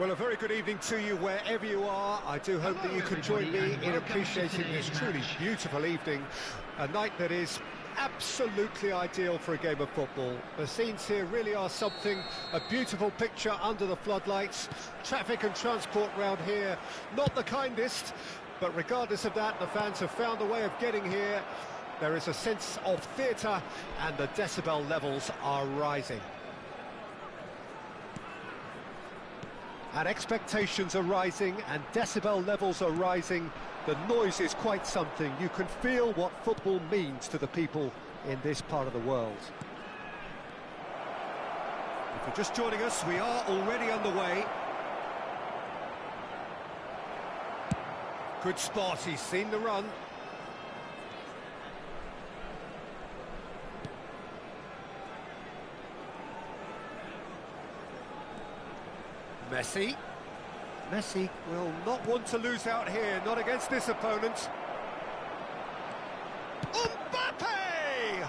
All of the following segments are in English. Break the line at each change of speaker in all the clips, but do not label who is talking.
Well, a very good evening to you wherever you are. I do hope that you can join me in appreciating this truly beautiful evening. A night that is absolutely ideal for a game of football. The scenes here really are something, a beautiful picture under the floodlights. Traffic and transport round here, not the kindest, but regardless of that, the fans have found a way of getting here. There is a sense of theatre and the decibel levels are rising. And expectations are rising and decibel levels are rising. The noise is quite something. You can feel what football means to the people in this part of the world. If you're just joining us, we are already underway. Good spot, he's seen the run. Messi will not want to lose out here, not against this opponent. Mbappe!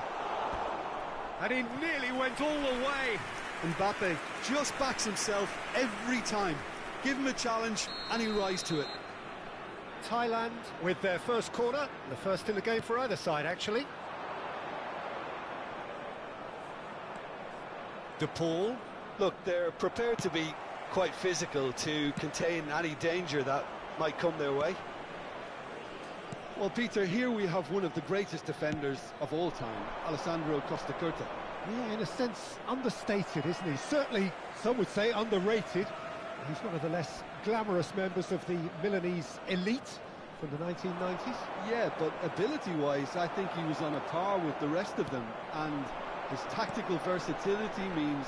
And he nearly went all the way.
Mbappe just backs himself every time. Give him a challenge and he'll rise to it.
Thailand with their first corner, the first in the game for either side, actually. De Paul.
Look, they're prepared to be quite physical to contain any danger that might come their way. Well, Peter, here we have one of the greatest defenders of all time, Alessandro Costa Curta.
Yeah, in a sense, understated, isn't he? Certainly, some would say underrated. He's one of the less glamorous members of the Milanese elite from the 1990s.
Yeah, but ability-wise, I think he was on a par with the rest of them. And his tactical versatility means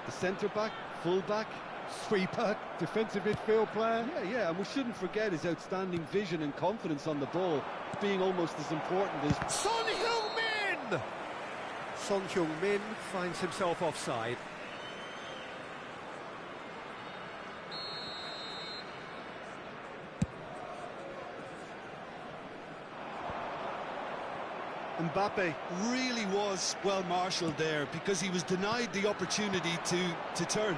the centre-back, full-back,
sweeper, defensive midfield player.
Yeah, and we shouldn't forget his outstanding vision and confidence on the ball, being almost as important as...
Son Heung-min! Son Heung-min finds himself offside.
Mbappe really was well marshalled there because he was denied the opportunity to turn.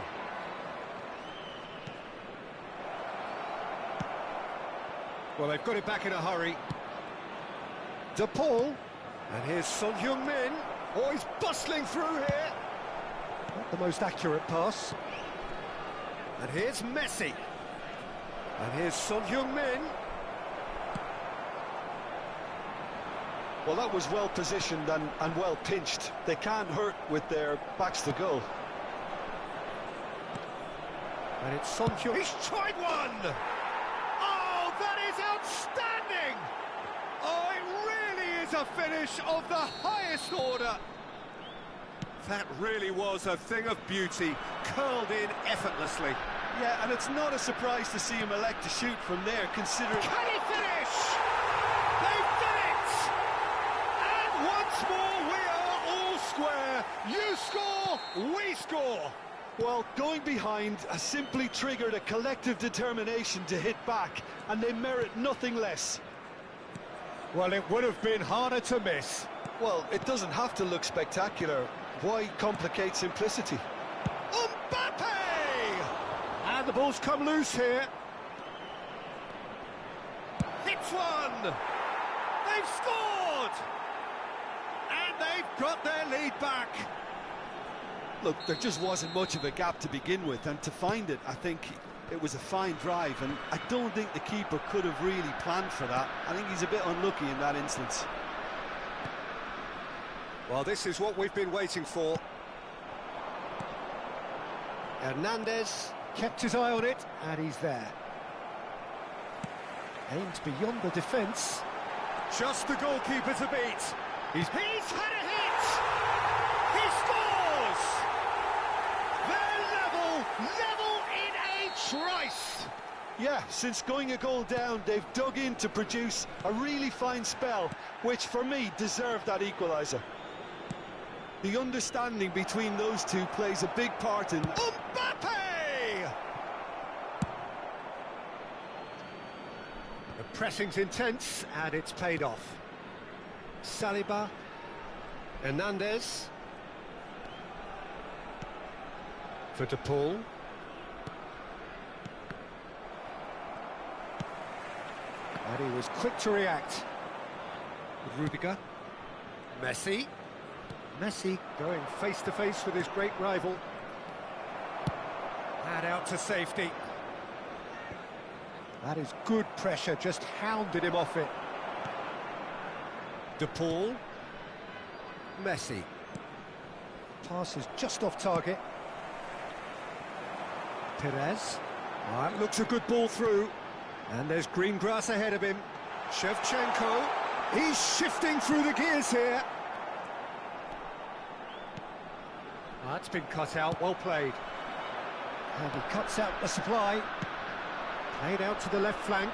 Well, they've got it back in a hurry. De Paul. And here's Son Heung-min. Oh, he's bustling through here. Not the most accurate pass. And here's Messi. And here's Son Heung-min.
Well, that was well positioned and well pinched. They can't hurt with their backs to goal.
And it's Son Heung-min. He's tried one! Oh, that is outstanding! Oh, it really is a finish of the highest order. That really was a thing of beauty, curled in effortlessly.
Yeah, and it's not a surprise to see him elect to shoot from there, considering...
Can he finish? They've done it! And once more, we are all square. You score, we score.
Well, going behind has simply triggered a collective determination to hit back, and they merit nothing less.
Well, it would have been harder to miss.
Well, it doesn't have to look spectacular. Why complicate simplicity?
Mbappe! And the ball's come loose here. Hits one! They've scored! And they've got their lead back.
Look, there just wasn't much of a gap to begin with, and to find it, I think it was a fine drive, and I don't think the keeper could have really planned for that. I think he's a bit unlucky in that instance.
Well, this is what we've been waiting for. Hernandez kept his eye on it, and he's there. Aimed beyond the defence. Just the goalkeeper to beat. He's had a hit! He scores! They're level in a trice!
Yeah, since going a goal down, they've dug in to produce a really fine spell, which for me deserved that equaliser. The understanding between those two plays a big part in...
Mbappe! The pressing's intense, and it's paid off. Saliba. Hernandez. For De Paul. And he was quick to react. With Rudiger. Messi. Messi going face-to-face with his great rival. And out to safety. That is good pressure, just hounded him off it. De Paul. Messi. Pass is just off target. Perez. That looks a good ball through. And there's green grass ahead of him. Shevchenko. He's shifting through the gears here. That's been cut out, well played. And he cuts out the supply. Played out to the left flank.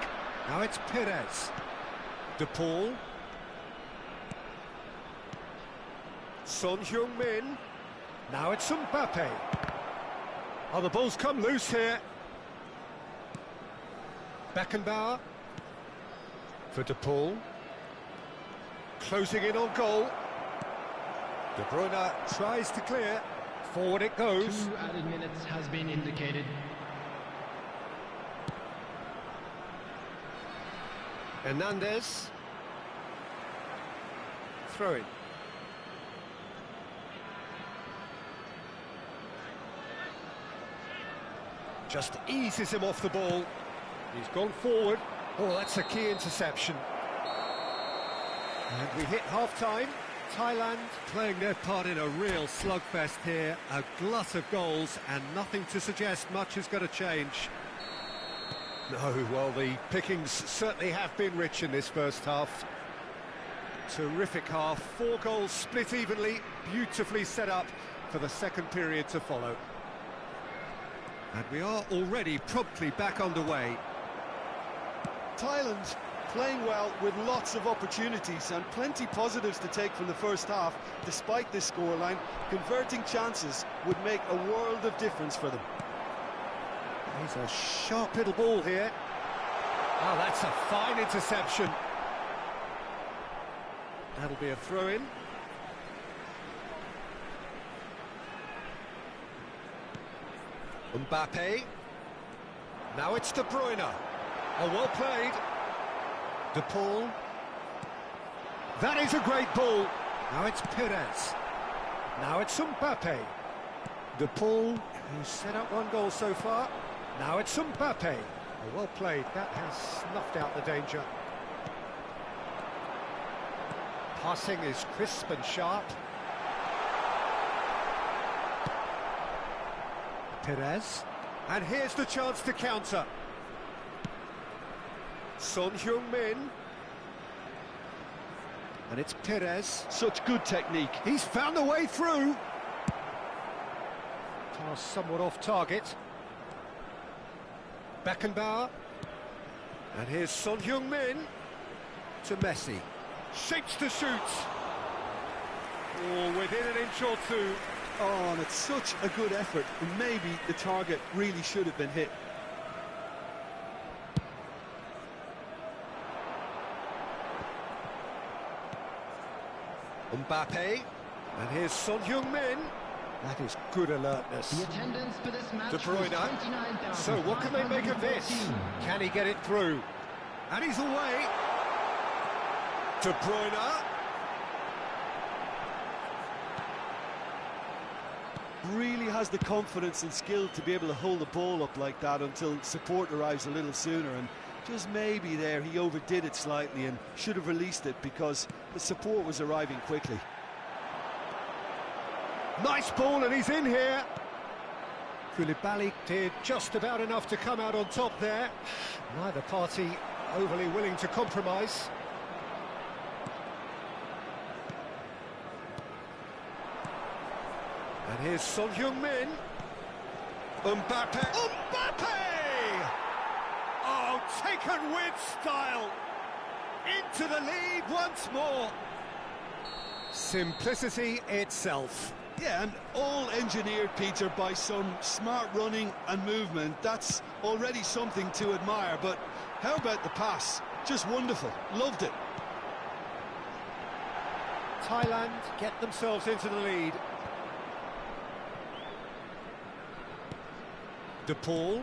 Now it's Perez. De Paul. Son Heung-min. Now it's Mbappe. Oh, the ball's come loose here. Beckenbauer. For De Paul. Closing in on goal. De Bruyne tries to clear. Forward it goes.
2 added minutes has been indicated.
Hernandez. Throw in. Just eases him off the ball. He's gone forward. Oh, that's a key interception. And we hit half-time. Thailand playing their part in a real slugfest here. A glut of goals and nothing to suggest much is going to change. No, well, the pickings certainly have been rich in this first half. Terrific half. 4 goals split evenly. Beautifully set up for the second period to follow. And we are already promptly back underway.
Thailand playing well with lots of opportunities and plenty positives to take from the first half. Despite this scoreline, converting chances would make a world of difference for them.
He's a sharp little ball here. Oh, that's a fine interception. That'll be a throw-in. Mbappe. Now it's De Bruyne. Oh, well played. De Paul. That is a great ball. Now it's Perez. Now it's Mbappe. De Paul, who's set up 1 goal so far. Now it's Mbappe. Oh, well played. That has snuffed out the danger. Passing is crisp and sharp. Perez. And here's the chance to counter. Son Heung-min. And it's Perez.
Such good technique.
He's found a way through. Pass somewhat off target. Beckenbauer. And here's Son Heung-min to Messi. Shapes to shoot. Oh, within an inch or two.
Oh, and it's such a good effort. And maybe the target really should have been hit.
Mbappe. And here's Son Heung-min. That is good alertness.
The attendance for this match
De Bruyne. So what can they make of this? Can he get it through? And he's away. De Bruyne.
Really has the confidence and skill to be able to hold the ball up like that until support arrives a little sooner, and just maybe there he overdid it slightly and should have released it because the support was arriving quickly.
Nice ball, and he's in here. Koulibaly did just about enough to come out on top there. Neither party overly willing to compromise. And here's Son Heung-min. Mbappe. Mbappe! Oh, taken with style. Into the lead once more. Simplicity itself.
Yeah, and all engineered, Peter, by some smart running and movement. That's already something to admire, but how about the pass? Just wonderful. Loved it.
Thailand get themselves into the lead. De Paul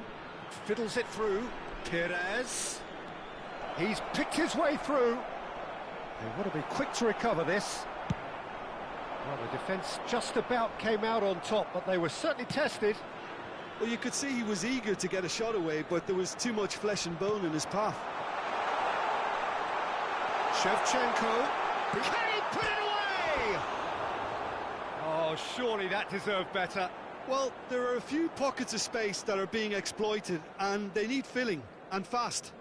fiddles it through. Perez. He's picked his way through. They want to be quick to recover this. Well, the defence just about came out on top, but they were certainly tested.
Well, you could see he was eager to get a shot away, but there was too much flesh and bone in his path.
Shevchenko. Can he put it away? Oh, surely that deserved better.
Well, there are a few pockets of space that are being exploited, and they need filling, and fast.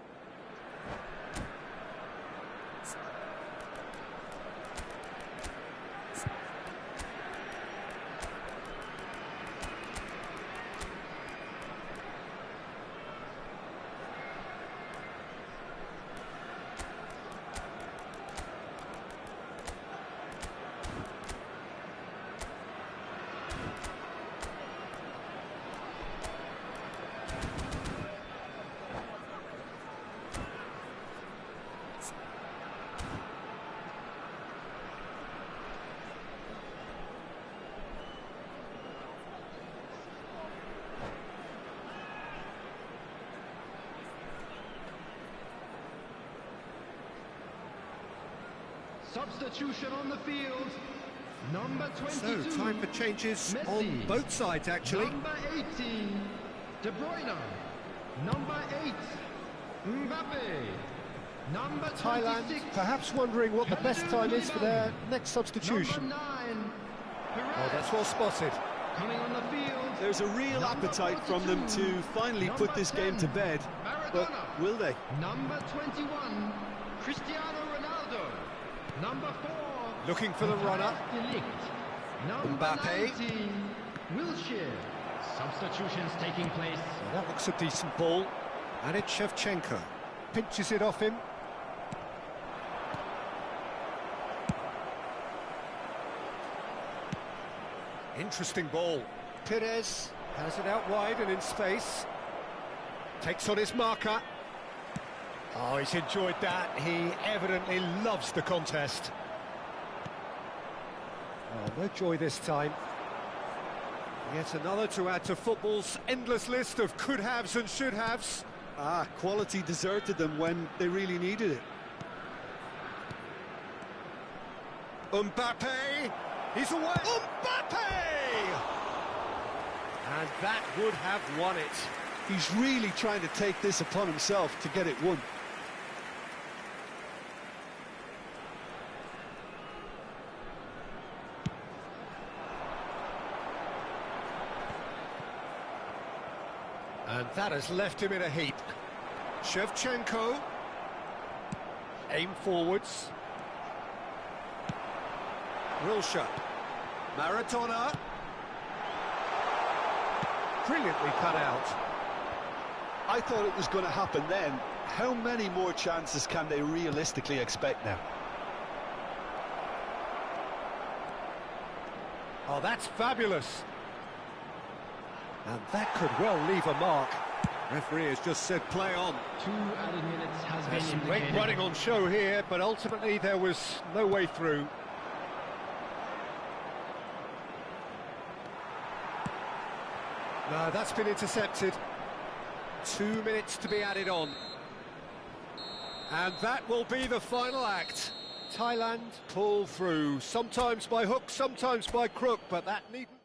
Substitution on the field. Number 22.
So, time for changes
Messi.
on both sides, actually.
Number 18. De Bruyne. Number 8. Mbappe. Number 26.
Thailand perhaps wondering what the best time is for their next substitution.
Number 9.
Oh, that's well spotted.
Coming on the field.
There's a real appetite from them to finally put this game to bed, but will they?
Number 21. Cristiano Ronaldo. Number 4.
Looking for the runner.
Number
Mbappe.
19. Wilshere. Substitutions taking place.
Well, that looks a decent ball. And it's Shevchenko. Pinches it off him. Interesting ball. Perez has it out wide and in space. Takes on his marker. Oh, he's enjoyed that. He evidently loves the contest. Oh, no joy this time. Yet another to add to football's endless list of could-haves and should-haves.
Ah, quality deserted them when they really needed it.
Mbappe! He's away! Mbappe! And that would have won it.
He's really trying to take this upon himself to get it won.
And that has left him in a heap. Shevchenko. Aim forwards. Wilshere. Maradona. Brilliantly cut out.
I thought it was going to happen then. How many more chances can they realistically expect now?
Oh, that's fabulous. And that could well leave a mark. Referee has just said play on.
2 added minutes has
There's
been
some great
indicated.
running on show here, but ultimately there was no way through. No, that's been intercepted. 2 minutes to be added on. And that will be the final act. Thailand pull through, sometimes by hook, sometimes by crook, but that needn't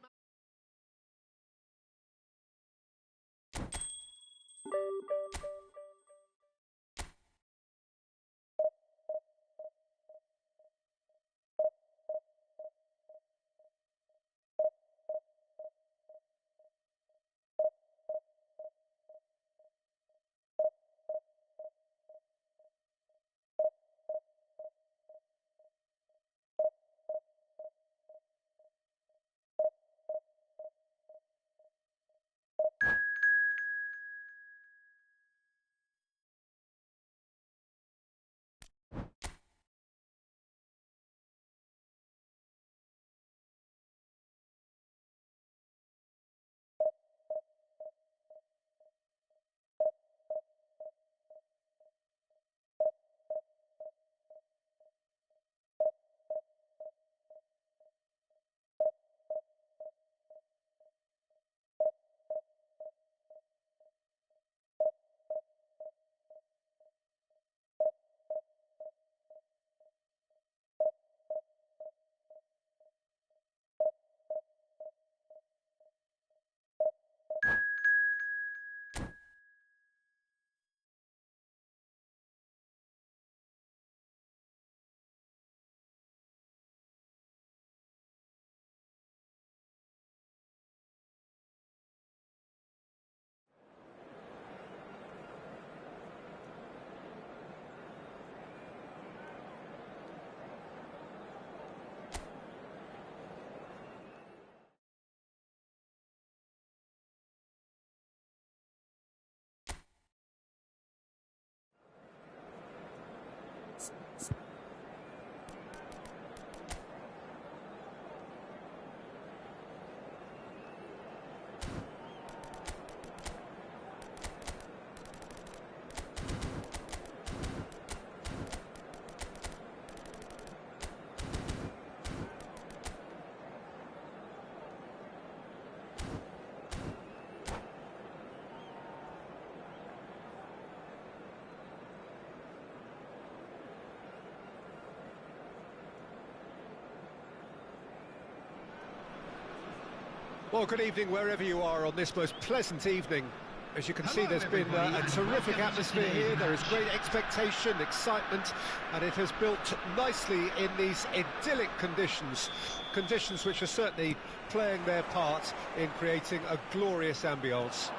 Well, good evening wherever you are on this most pleasant evening. As you can see, there's been a terrific atmosphere here. There is great expectation, excitement, and it has built nicely in these idyllic conditions. Conditions which are certainly playing their part in creating a glorious ambience.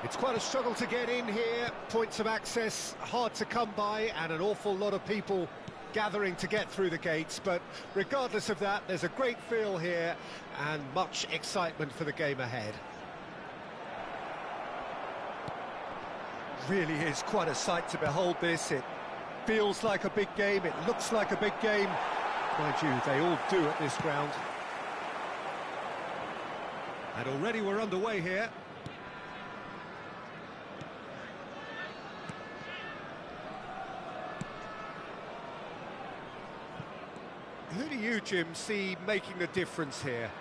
It's quite a struggle to get in here, points of access hard to come by, and an awful lot of people gathering to get through the gates, but regardless of that, there's a great feel here and much excitement for the game ahead. Really is quite a sight to behold this. It feels like a big game, it looks like a big game. Mind you, they all do at this ground. And already we're underway here. Who do you, Jim, see making the difference here?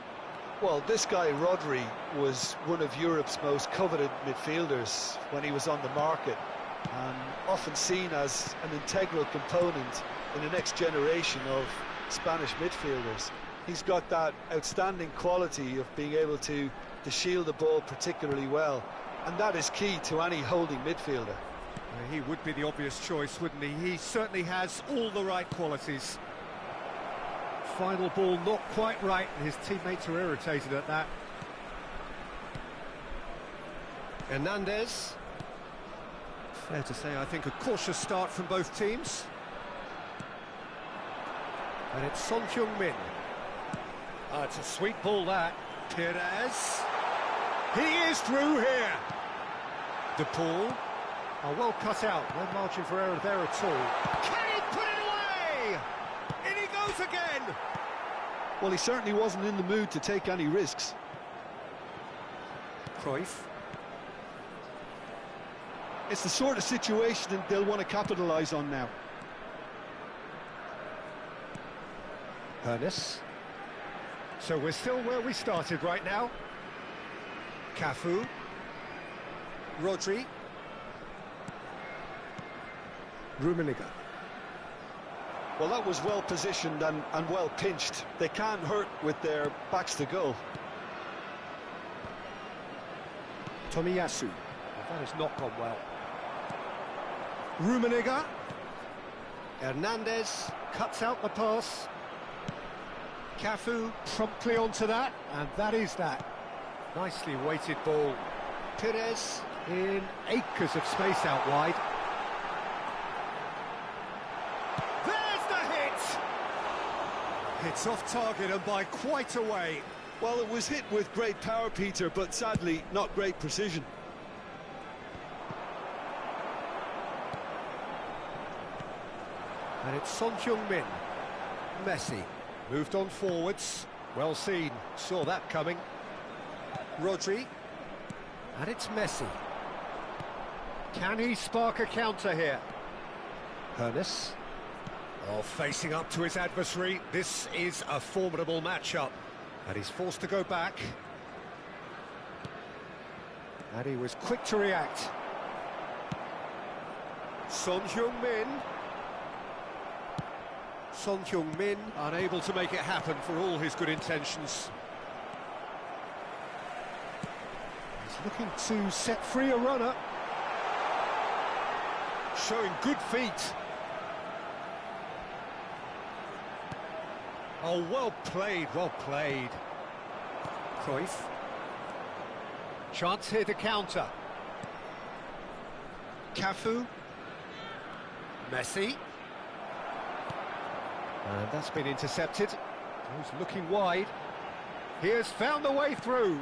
Well, this guy, Rodri, was one of Europe's most coveted midfielders when he was on the market, and often seen as an integral component in the next generation of Spanish midfielders. He's got that outstanding quality of being able to shield the ball particularly well, and that is key to any holding midfielder.
He would be the obvious choice, wouldn't he? He certainly has all the right qualities. Final ball not quite right, and his teammates are irritated at that. Hernandez. Fair to say, I think, a cautious start from both teams. And it's Son Heung-min. It's a sweet ball, that. Perez. He is through here. De Paul. Well cut out. No margin for error there at all. Can he put it away? In he goes again.
Well, he certainly wasn't in the mood to take any risks.
Cruyff.
It's the sort of situation that they'll want to capitalise on now.
Ernest. So we're still where we started right now. Cafu. Rodri. Rummenigge.
Well, that was well positioned and well pinched. They can't hurt with their backs to goal.
Tomiyasu. That has not gone well. Rummenigge. Hernandez cuts out the pass. Cafu promptly onto that, and that is that. Nicely weighted ball. Perez in acres of space out wide. It's off target and by quite a way.
Well, it was hit with great power, Peter, but sadly not great precision.
And it's Son Heung-min. Messi moved on forwards. Well seen, saw that coming. Rodri. And it's Messi. Can he spark a counter here? Ernest. Oh, facing up to his adversary. This is a formidable matchup. And he's forced to go back. And he was quick to react. Son Heung-min. Son Heung-min unable to make it happen for all his good intentions. He's looking to set free a runner. Showing good feet. Oh, well played, well played. Cruyff. Chance here to counter. Cafu. Messi. And that's been intercepted. He's looking wide. He has found the way through.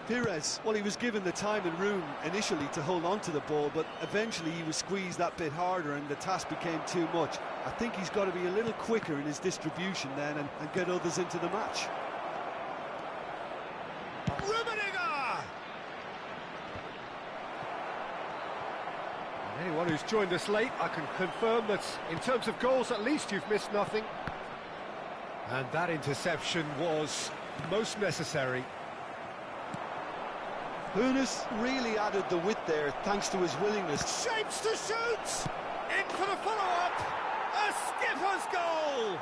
Perez, well, he was given the time and room initially to hold on to the ball, but eventually he was squeezed that bit harder and the task became too much. I think he's got to be a little quicker in his distribution then and get others into the match.
Rummenigge! And anyone who's joined us late, I can confirm that in terms of goals, at least you've missed nothing. And that interception was most necessary.
Ernest really added the width there thanks to his willingness.
Shapes to shoot! In for the follow-up! A skipper's goal!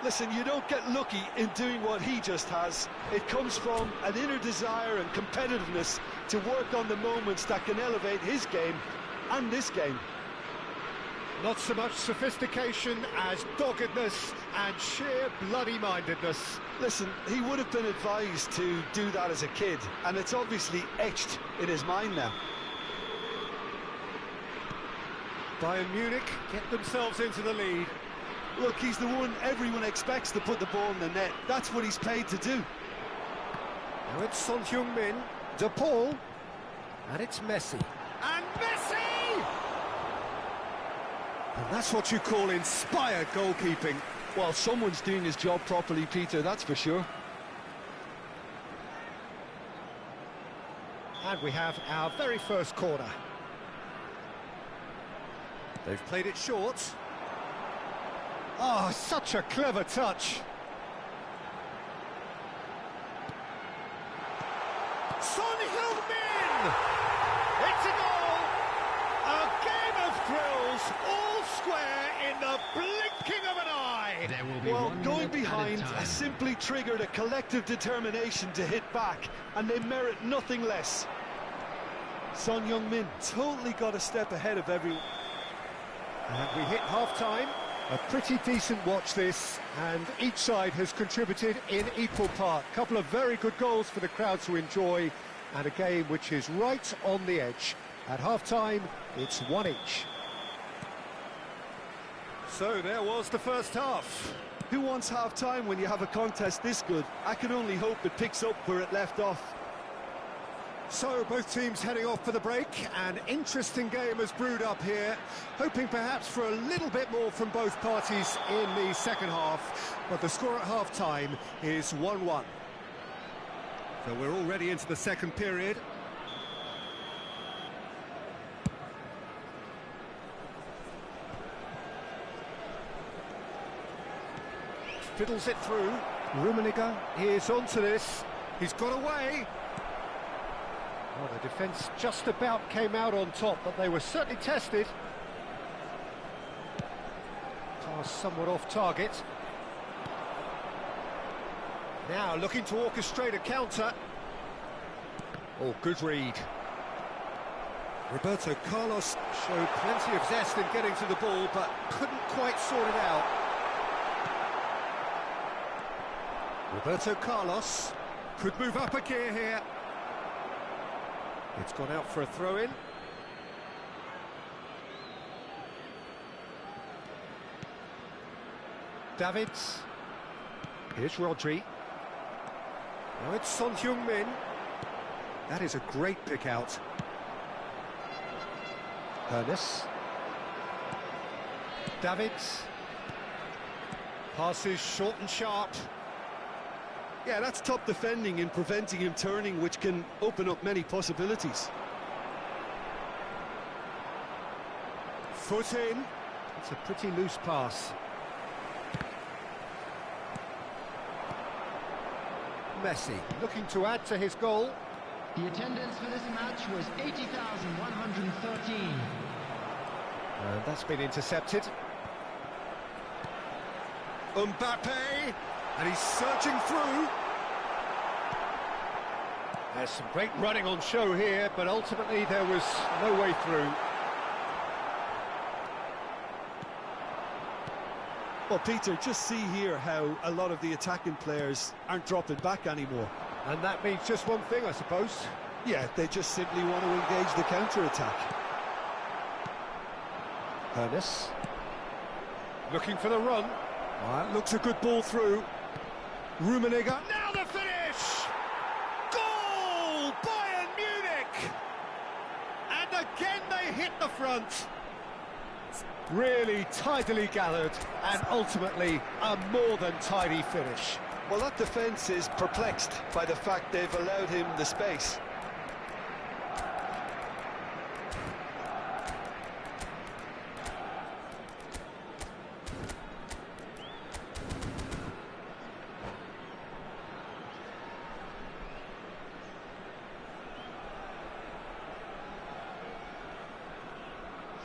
Listen, you don't get lucky in doing what he just has. It comes from an inner desire and competitiveness to work on the moments that can elevate his game and this game.
Not so much sophistication as doggedness and sheer bloody-mindedness.
Listen, he would have been advised to do that as a kid, and it's obviously etched in his mind now.
Bayern Munich get themselves into the lead.
Look, he's the one everyone expects to put the ball in the net. That's what he's paid to do.
Now it's Son Heung-min, De Paul, and it's Messi. And Messi! And that's what you call inspired goalkeeping.
Well, someone's doing his job properly, Peter, that's for sure.
And we have our very first corner. They've played it short. Oh, such a clever touch. Son Heung-min! It's a goal! A game of thrills, all square in the blinking of an eye.
There will be
Well,
1
going
minute
behind
added time.
has simply triggered a collective determination to hit back, and they merit nothing less. Son Heung-min totally got a step ahead of everyone.
And we hit half-time. A pretty decent watch this, and each side has contributed in equal part. A couple of very good goals for the crowd to enjoy, and a game which is right on the edge. At half-time, it's 1 each. So there was the first half.
Who wants half-time when you have a contest this good? I can only hope it picks up where it left off.
So both teams heading off for the break. An interesting game has brewed up here, hoping perhaps for a little bit more from both parties in the second half, but the score at half-time is 1-1. So we're already into the second period. Fiddles it through. Rummenigge is onto this. He's got away. Well, the defence just about came out on top, but they were certainly tested. Pass somewhat off target. Now looking to orchestrate a counter. Oh, good read. Roberto Carlos showed plenty of zest in getting to the ball, but couldn't quite sort it out. Roberto Carlos could move up a gear here. It's gone out for a throw-in. Davids. Here's Rodri. Now it's Son Heung-min. That is a great pick-out. Ernest. Davids. Passes short and sharp.
Yeah, that's top defending in preventing him turning, which can open up many possibilities.
Foot in. It's a pretty loose pass. Messi looking to add to his goal.
The attendance for this match was 80,113.
And that's been intercepted. Mbappe, and he's surging through. There's some great running on show here, but ultimately there was no way through.
Well, Peter, just see here how a lot of the attacking players aren't dropping back anymore.
And that means just one thing, I suppose.
Yeah, they just simply want to engage the counter-attack.
Ernest. Looking for the run. That looks a good ball through. Rummenigge. Now the finish! Goal! Bayern Munich! And again they hit the front. Really tidily gathered, and ultimately a more than tidy finish.
Well, that defence is perplexed by the fact they've allowed him the space.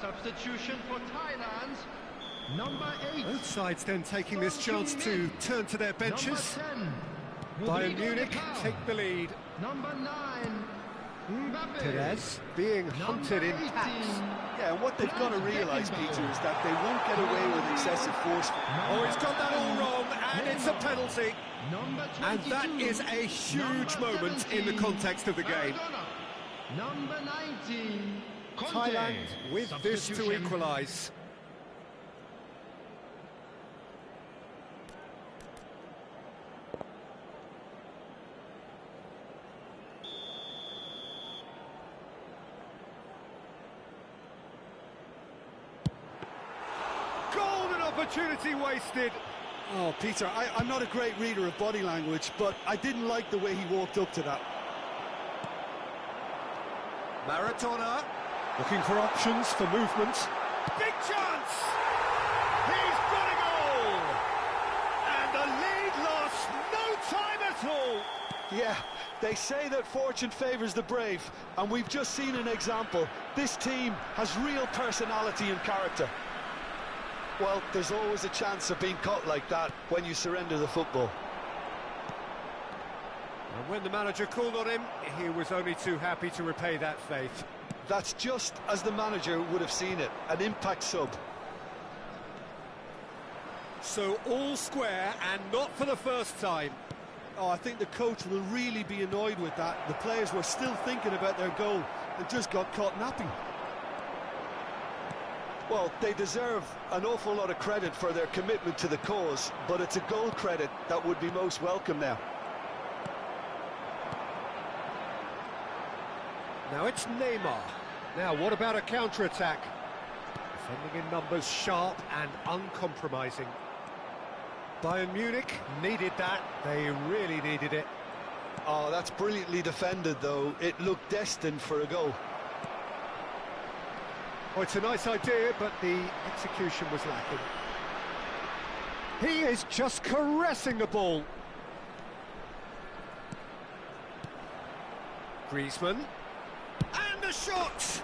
Substitution for Thailand. Number 8.
Both sides then taking this chance to turn to their benches. Bayern Munich take the lead.
Number 9. Mbappe.
Perez being hunted in tax.
Yeah, and what they've got to realise, Peter, is that they won't get away with excessive force.
Oh, he's got that all wrong, and it's a penalty. And that is a huge moment in the context of the game.
Number 19.
Thailand with this to equalise. Golden opportunity wasted.
Oh, Peter, I'm not a great reader of body language, but I didn't like the way he walked up to that.
Maradona looking for options for movement. Big chance! He's got a goal! And the lead lost no time at all!
Yeah, they say that fortune favours the brave, and we've just seen an example. This team has real personality and character. Well, there's always a chance of being caught like that when you surrender the football.
And when the manager called on him, he was only too happy to repay that faith.
That's just as the manager would have seen it, an impact sub.
So all square, and not for the first time.
Oh, I think the coach will really be annoyed with that. The players were still thinking about their goal and just got caught napping. Well, they deserve an awful lot of credit for their commitment to the cause, but it's a goal credit that would be most welcome now.
Now it's Neymar. Now, what about a counter-attack? Defending in numbers, sharp and uncompromising. Bayern Munich needed that. They really needed it.
Oh, that's brilliantly defended, though. It looked destined for a goal.
Oh, it's a nice idea, but the execution was lacking. He is just caressing the ball. Griezmann. And the shot!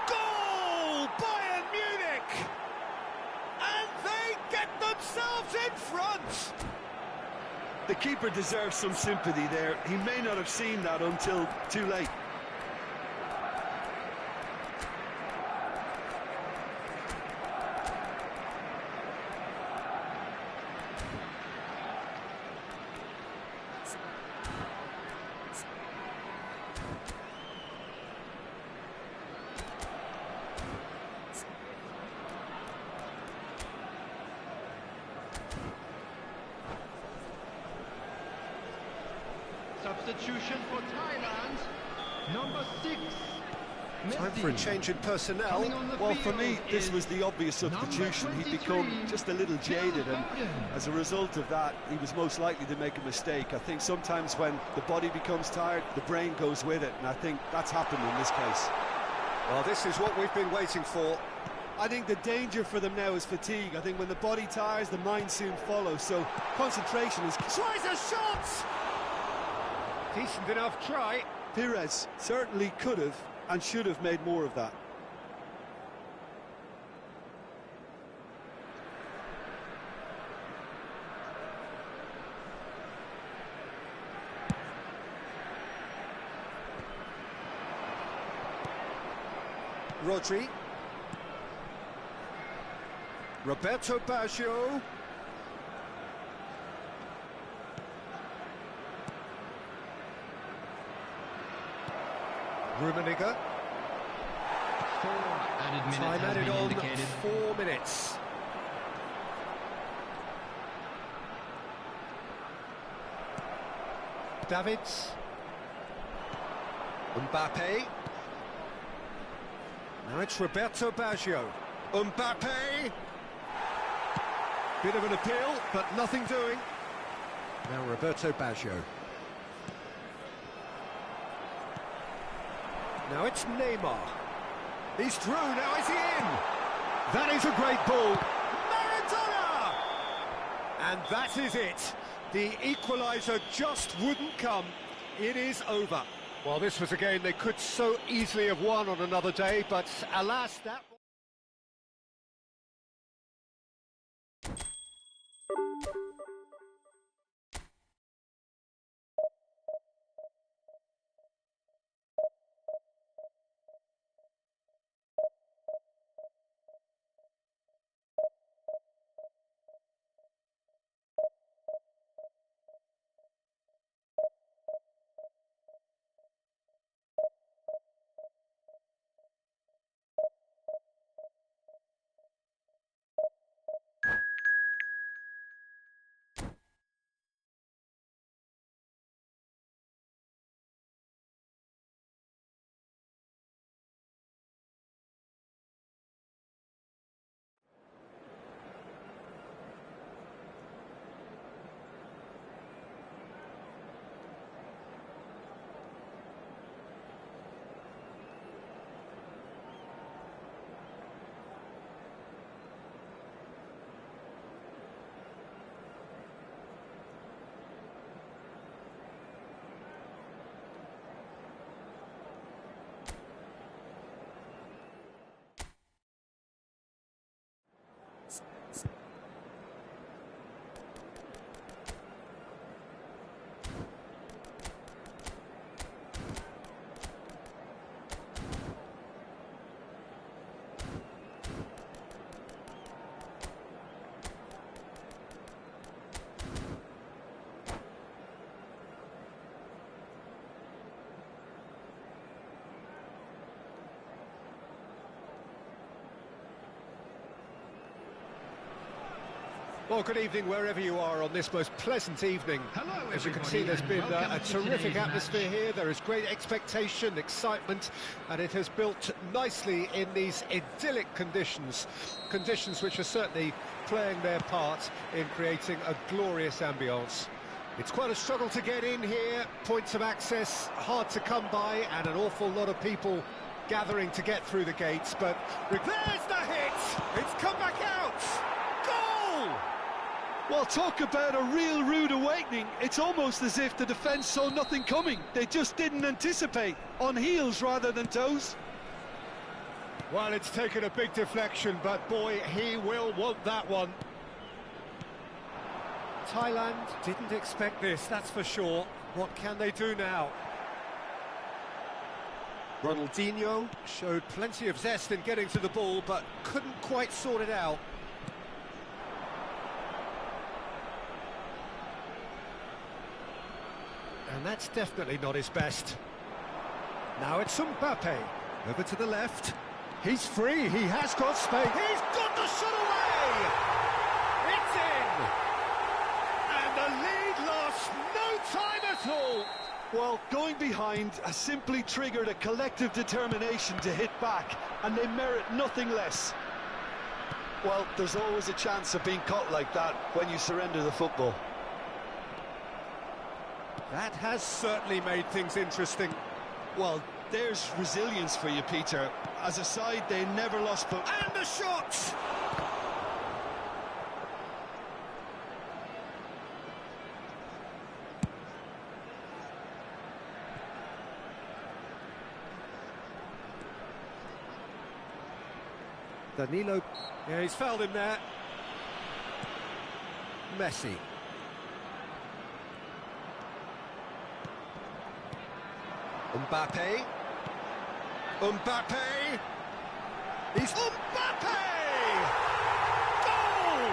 Goal! Bayern Munich! And they get themselves in front!
The keeper deserves some sympathy there. He may not have seen that until too late.
Substitution for Thailand. Number 6.
Time for a change in personnel.
Well, for me, this was the obvious substitution. He'd become just a little jaded, and as a result of that, he was most likely to make a mistake. I think sometimes when the body becomes tired, the brain goes with it, and I think that's happened in this case.
Well, this is what we've been waiting for.
I think the danger for them now is fatigue. I think when the body tires, the mind soon follows, so concentration is...
Tries a shot! Decent enough try.
Perez certainly could have and should have made more of that.
Rodri. Roberto Baggio. Rummenigge. Time added on, 4 minutes. Davids. Mbappe. Now it's Roberto Baggio. Mbappe. Bit of an appeal, but nothing doing. Now Roberto Baggio. Now it's Neymar. He's through, now is he in? That is a great ball. Maradona! And that is it. The equaliser just wouldn't come. It is over. Well, this was a game they could so easily have won on another day, but alas, that... Well, good evening wherever you are on this most pleasant evening.
Hello,
As you can
everybody,
see, there's been
and
a
welcome to
terrific
today's
atmosphere
match.
here. There is great expectation, excitement, and it has built nicely in these idyllic conditions. Conditions which are certainly playing their part in creating a glorious ambience. It's quite a struggle to get in here, points of access hard to come by, and an awful lot of people gathering to get through the gates, but there's the hit! It's come back out! Goal!
Well, talk about a real rude awakening. It's almost as if the defence saw nothing coming. They just didn't anticipate, on heels rather than toes.
Well, it's taken a big deflection, but boy, he will want that one. Thailand didn't expect this, that's for sure. What can they do now? Ronaldinho showed plenty of zest in getting to the ball, but couldn't quite sort it out. And that's definitely not his best. Now it's Mbappe, over to the left. He's free, he has got space. He's got the shot away! It's in! And the lead lost no time at all.
Well, going behind has simply triggered a collective determination to hit back, and they merit nothing less. Well, there's always a chance of being caught like that when you surrender the football.
That has certainly made things interesting.
Well, there's resilience for you, Peter. As a side, they never lost, but...
And the shot! Danilo, yeah, he's fouled him there. Messi. Mbappe. Mbappe. He's Mbappe! Goal!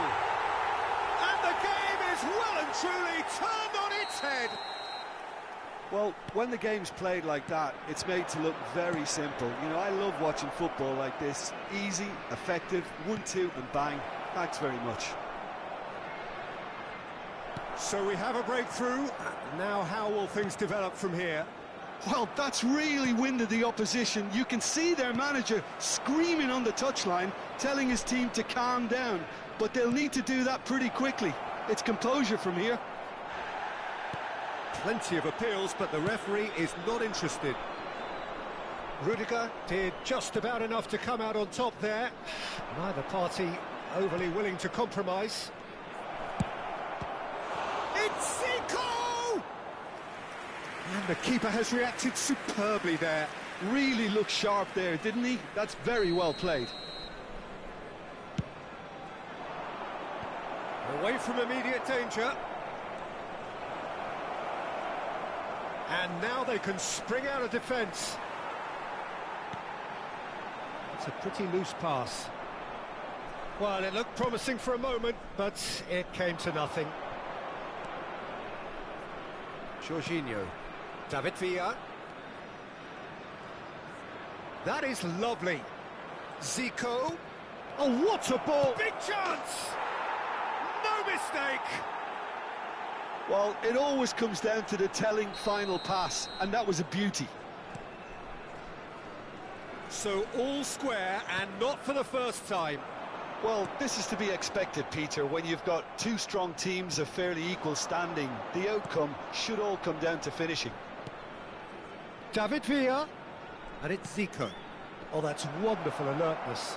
And the game is well and truly turned on its head.
Well, when the game's played like that, it's made to look very simple. You know, I love watching football like this. Easy, effective, 1-2 and bang. Thanks very much.
So we have a breakthrough. Now how will things develop from here?
Well, that's really winded the opposition. You can see their manager screaming on the touchline, telling his team to calm down. But they'll need to do that pretty quickly. It's composure from here.
Plenty of appeals, but the referee is not interested. Rudiger did just about enough to come out on top there. Neither party overly willing to compromise. It's Zico! And the keeper has reacted superbly there.
Really looked sharp there, didn't he? That's very well played.
Away from immediate danger. And now they can spring out of defence. It's a pretty loose pass. Well, it looked promising for a moment, but it came to nothing. Jorginho. David Villa. That is lovely. Zico. Oh, what a ball! Big chance! No mistake!
Well, it always comes down to the telling final pass, and that was a beauty.
So all square, and not for the first time.
Well, this is to be expected, Peter. When you've got two strong teams of fairly equal standing, the outcome should all come down to finishing.
David Villa, and it's Zico. Oh, that's wonderful alertness.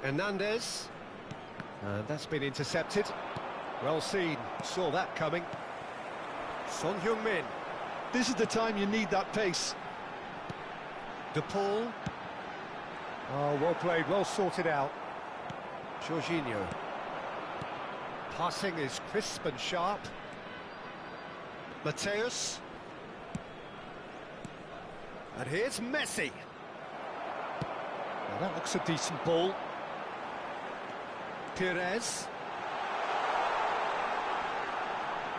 Hernandez, and that's been intercepted. Well seen, saw that coming. Son Heung-min.
This is the time you need that pace.
De Paul. Oh, well played, well sorted out. Jorginho. Passing is crisp and sharp. Mateus. And here's Messi. Well, that looks a decent ball. Perez.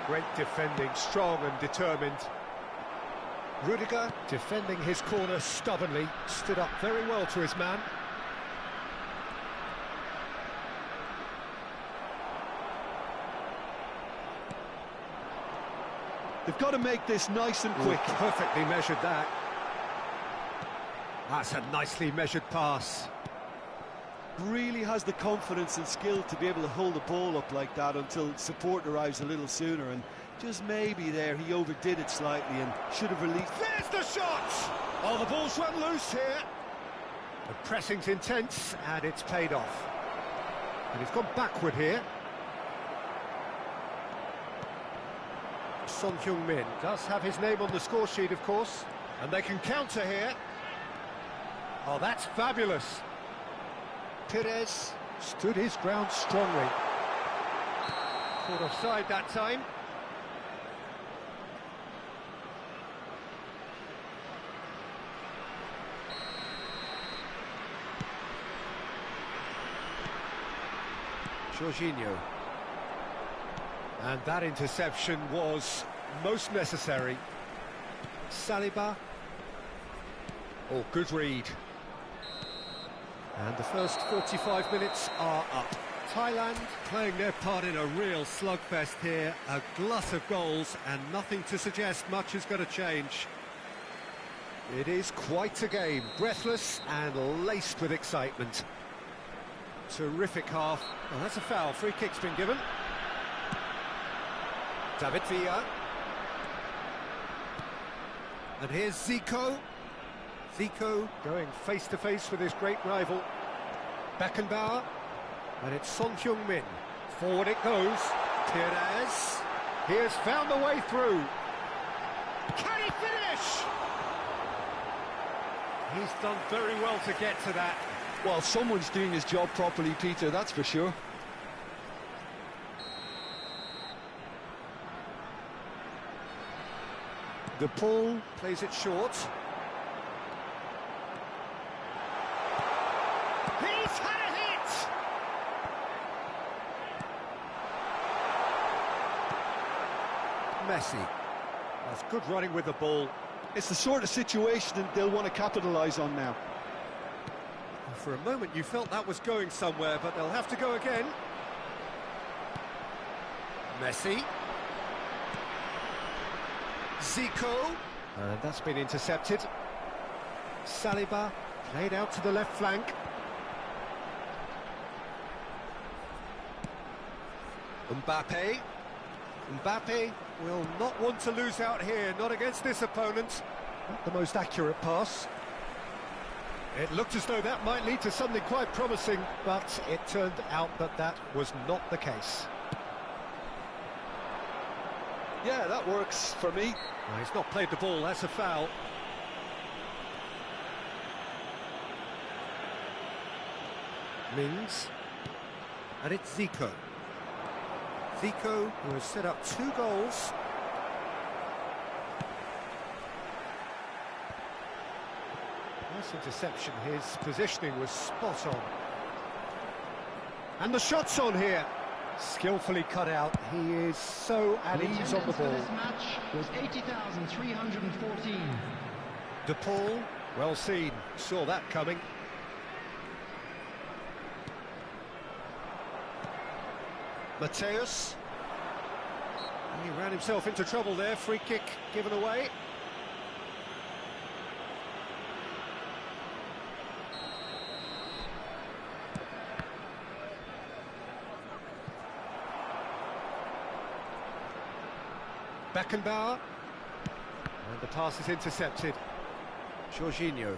Great defending, strong and determined. Rudiger defending his corner stubbornly, stood up very well to his man.
They've got to make this nice and quick.
Perfectly measured that. That's a nicely measured pass.
Really has the confidence and skill to be able to hold the ball up like that until support arrives a little sooner, and just maybe there he overdid it slightly and should have released.
There's the shot! Oh, the ball's run loose here. The pressing's intense and it's paid off. And he's gone backward here. Son Heung-min does have his name on the score sheet, of course, and they can counter here. Oh, that's fabulous. Perez stood his ground strongly. Caught offside that time. Jorginho. And that interception was most necessary. Saliba. Oh, good read. And the first 45 minutes are up. Thailand playing their part in a real slugfest here. A glut of goals and nothing to suggest much is going to change. It is quite a game, breathless and laced with excitement. Terrific half. Oh, that's a foul. Free kick's been given. David Villa. And here's Zico. Zico going face-to-face with his great rival. Beckenbauer. And it's Son Heung-min. Forward it goes. Perez. He has found the way through. Can he finish? He's done very well to get to that.
Well, someone's doing his job properly, Peter, that's for sure.
De Paul plays it short. He's had a hit! Messi. That's good running with the ball.
It's the sort of situation that they'll want to capitalise on now.
For a moment you felt that was going somewhere, but they'll have to go again. Messi. Zico. And that's been intercepted. Saliba played out to the left flank. Mbappe. Mbappe will not want to lose out here, not against this opponent. Not the most accurate pass. It looked as though that might lead to something quite promising, but it turned out that that was not the case.
Yeah, that works for me.
Well, he's not played the ball, that's a foul. Mings. And it's Zico. Zico, who has set up 2 goals. Nice interception, his positioning was spot on. And the shot's on here. Skillfully cut out, he is so at ease on the ball.
This match was 80,314.
De Paul, well seen, saw that coming. Mateus. He ran himself into trouble there, free kick given away. Beckenbauer. And the pass is intercepted. Jorginho.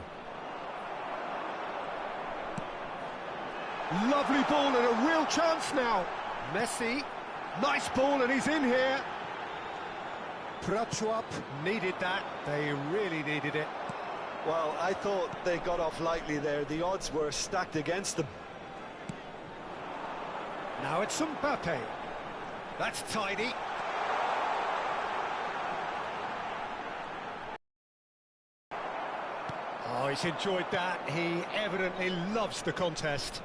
Lovely ball and a real chance now. Messi. Nice ball and he's in here. Prachuap needed that. They really needed it.
Well, I thought they got off lightly there. The odds were stacked against them.
Now it's Mbappe. That's tidy. Oh, he's enjoyed that. He evidently loves the contest.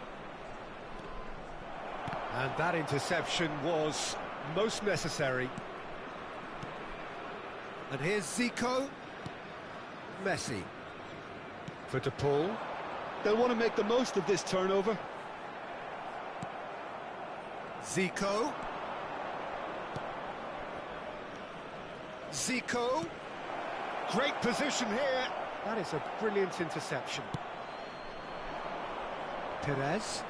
And that interception was most necessary. And here's Zico. Messi. For De Paul.
They'll want to make the most of this turnover.
Zico. Zico. Great position here. That is a brilliant interception. Perez.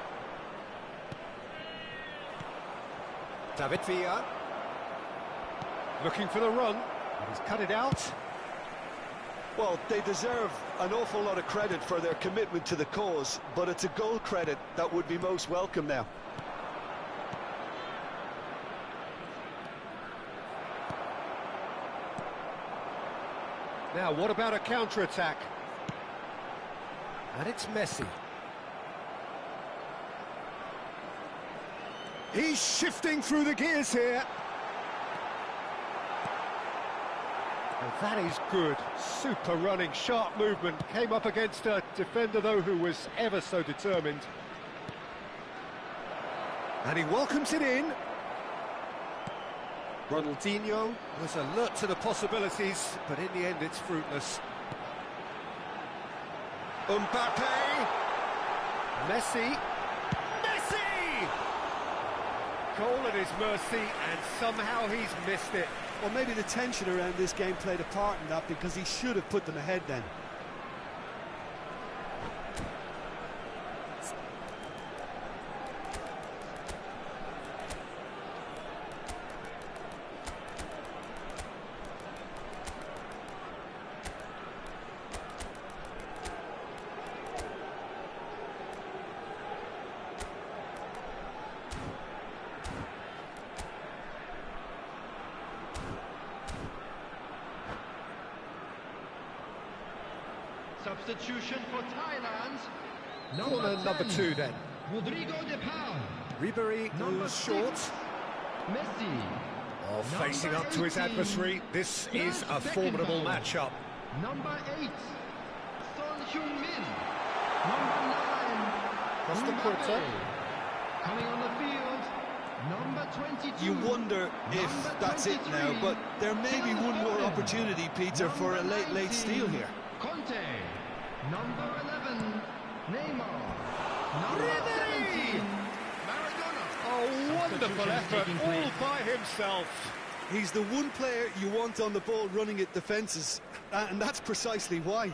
David Villa. Looking for the run. But he's cut it out.
Well, they deserve an awful lot of credit for their commitment to the cause, but it's a goal credit that would be most welcome now.
Now, what about a counter-attack? And it's Messi. He's shifting through the gears here. And that is good. Super running, sharp movement. Came up against a defender, though, who was ever so determined. And he welcomes it in. Ronaldinho was alert to the possibilities, but in the end it's fruitless. Mbappe! Messi! Messi! Goal at his mercy, and somehow he's missed it.
Well, maybe the tension around this game played a part in that, because he should have put them ahead then.
Substitution for Thailand.
Corner number 2 then.
Rodrigo de Paul.
Ribery goes short.
Messi.
Oh, facing up to his adversary. This is a formidable matchup.
Number 8. Son Heung-min. Number 9.
Costa Curta.
Coming on the field. Number 22.
You wonder if
Number
that's it now,
23.
but there may be one more opportunity, Peter, for a
Number
late steal
19.
here.
Conte. Number 11. Neymar. Number
Ribery.
17. Maradona.
Oh, wonderful
Substitution
effort,
taking
all
place.
by himself.
He's the one player you want on the ball running at defences, and that's precisely why.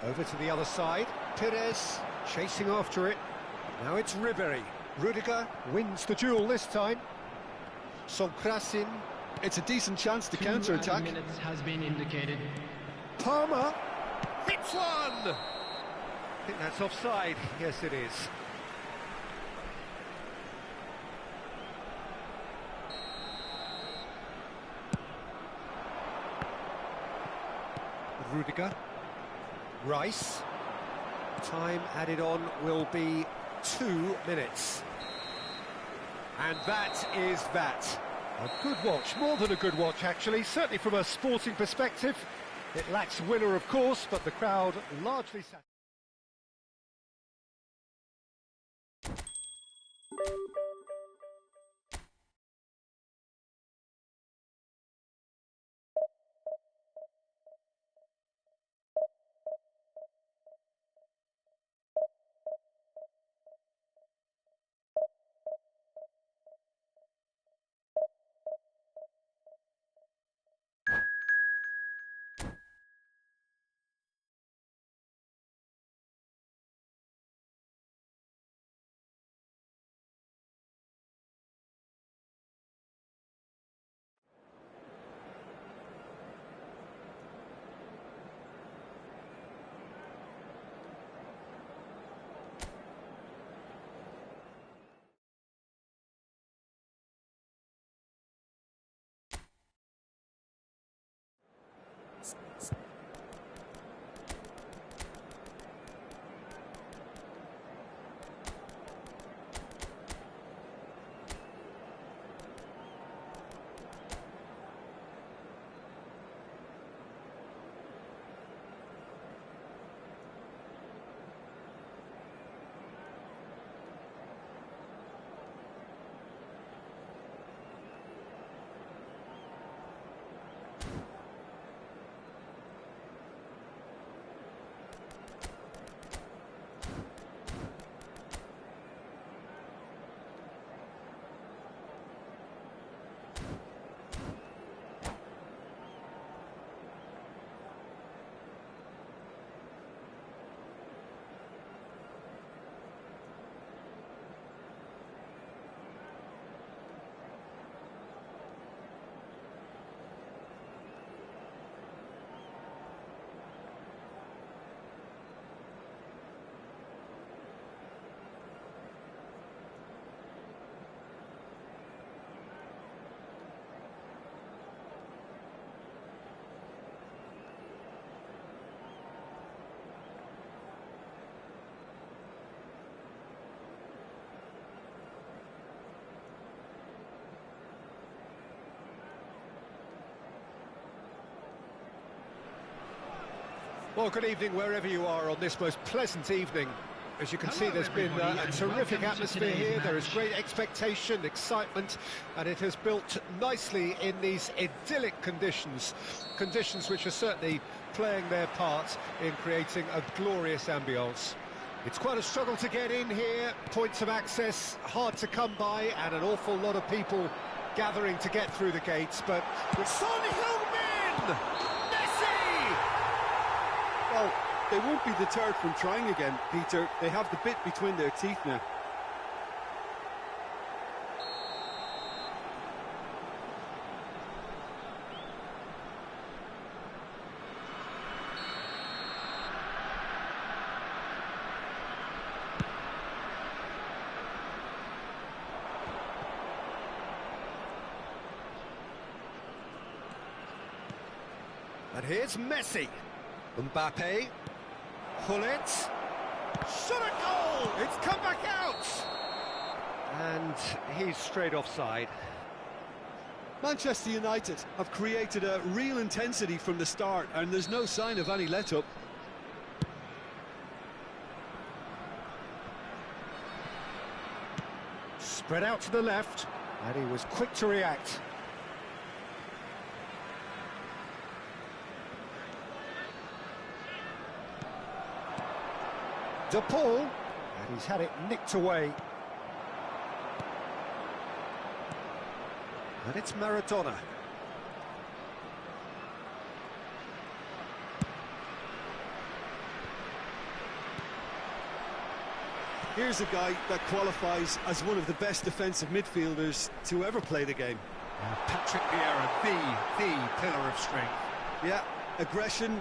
Over to the other side. Perez chasing after it. Now it's Ribery. Rudiger wins the duel this time. Sonkrasin.
It's a decent chance to
2
counter-attack.
added minutes has been indicated.
Palmer hits one. I think that's offside. Yes, it is. Rudiger. Rice. Time added on will be 2 minutes. And that is that. A good watch, more than a good watch actually, certainly from a sporting perspective. It lacks winner of course, but the crowd largely satisfied. Well, good evening wherever you are on this most pleasant evening. As you can see, there's been a terrific atmosphere here. There is great expectation, excitement, and it has built nicely in these idyllic conditions. Conditions which are certainly playing their part in creating a glorious ambience. It's quite a struggle to get in here. Points of access hard to come by, and an awful lot of people gathering to get through the gates. But with Son Heung-min! Messi!
Well, they won't be deterred from trying again, Peter. They have the bit between their teeth now.
And here's Messi. Mbappe. Gullit. Shot a goal! It's come back out! And he's straight offside.
Manchester United have created a real intensity from the start, and there's no sign of any let-up.
Spread out to the left, and he was quick to react. De Paul, and he's had it nicked away. And it's Maradona.
Here's a guy that qualifies as one of the best defensive midfielders to ever play the game.
Patrick Vieira, the pillar of strength.
Yeah, aggression,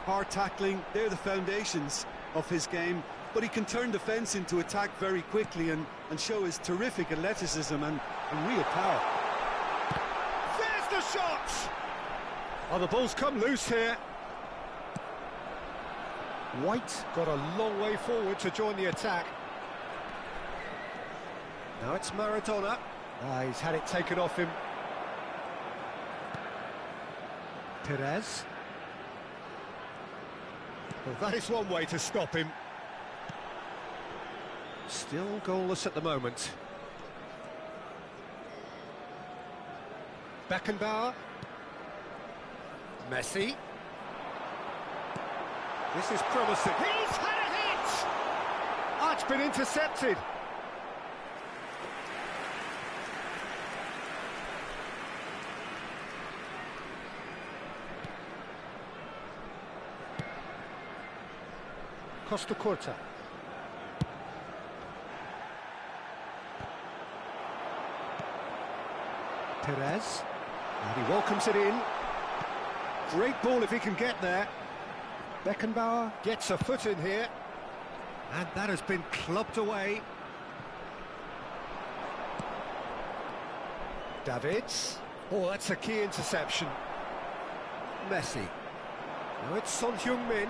hard tackling, they're the foundations of his game, but he can turn defence into attack very quickly and show his terrific athleticism and real power.
There's the shot! Oh, the ball's come loose here. White got a long way forward to join the attack. Now it's Maradona. He's had it taken off him. Perez. Well, that is one way to stop him. Still goalless at the moment. Beckenbauer. Messi. This is promising. He's had a hit! Oh, it's been intercepted. Costa Curta. Perez. And he welcomes it in. Great ball if he can get there. Beckenbauer gets a foot in here. And that has been clubbed away. Davids. Oh, that's a key interception. Messi. Now it's Son Heung-min.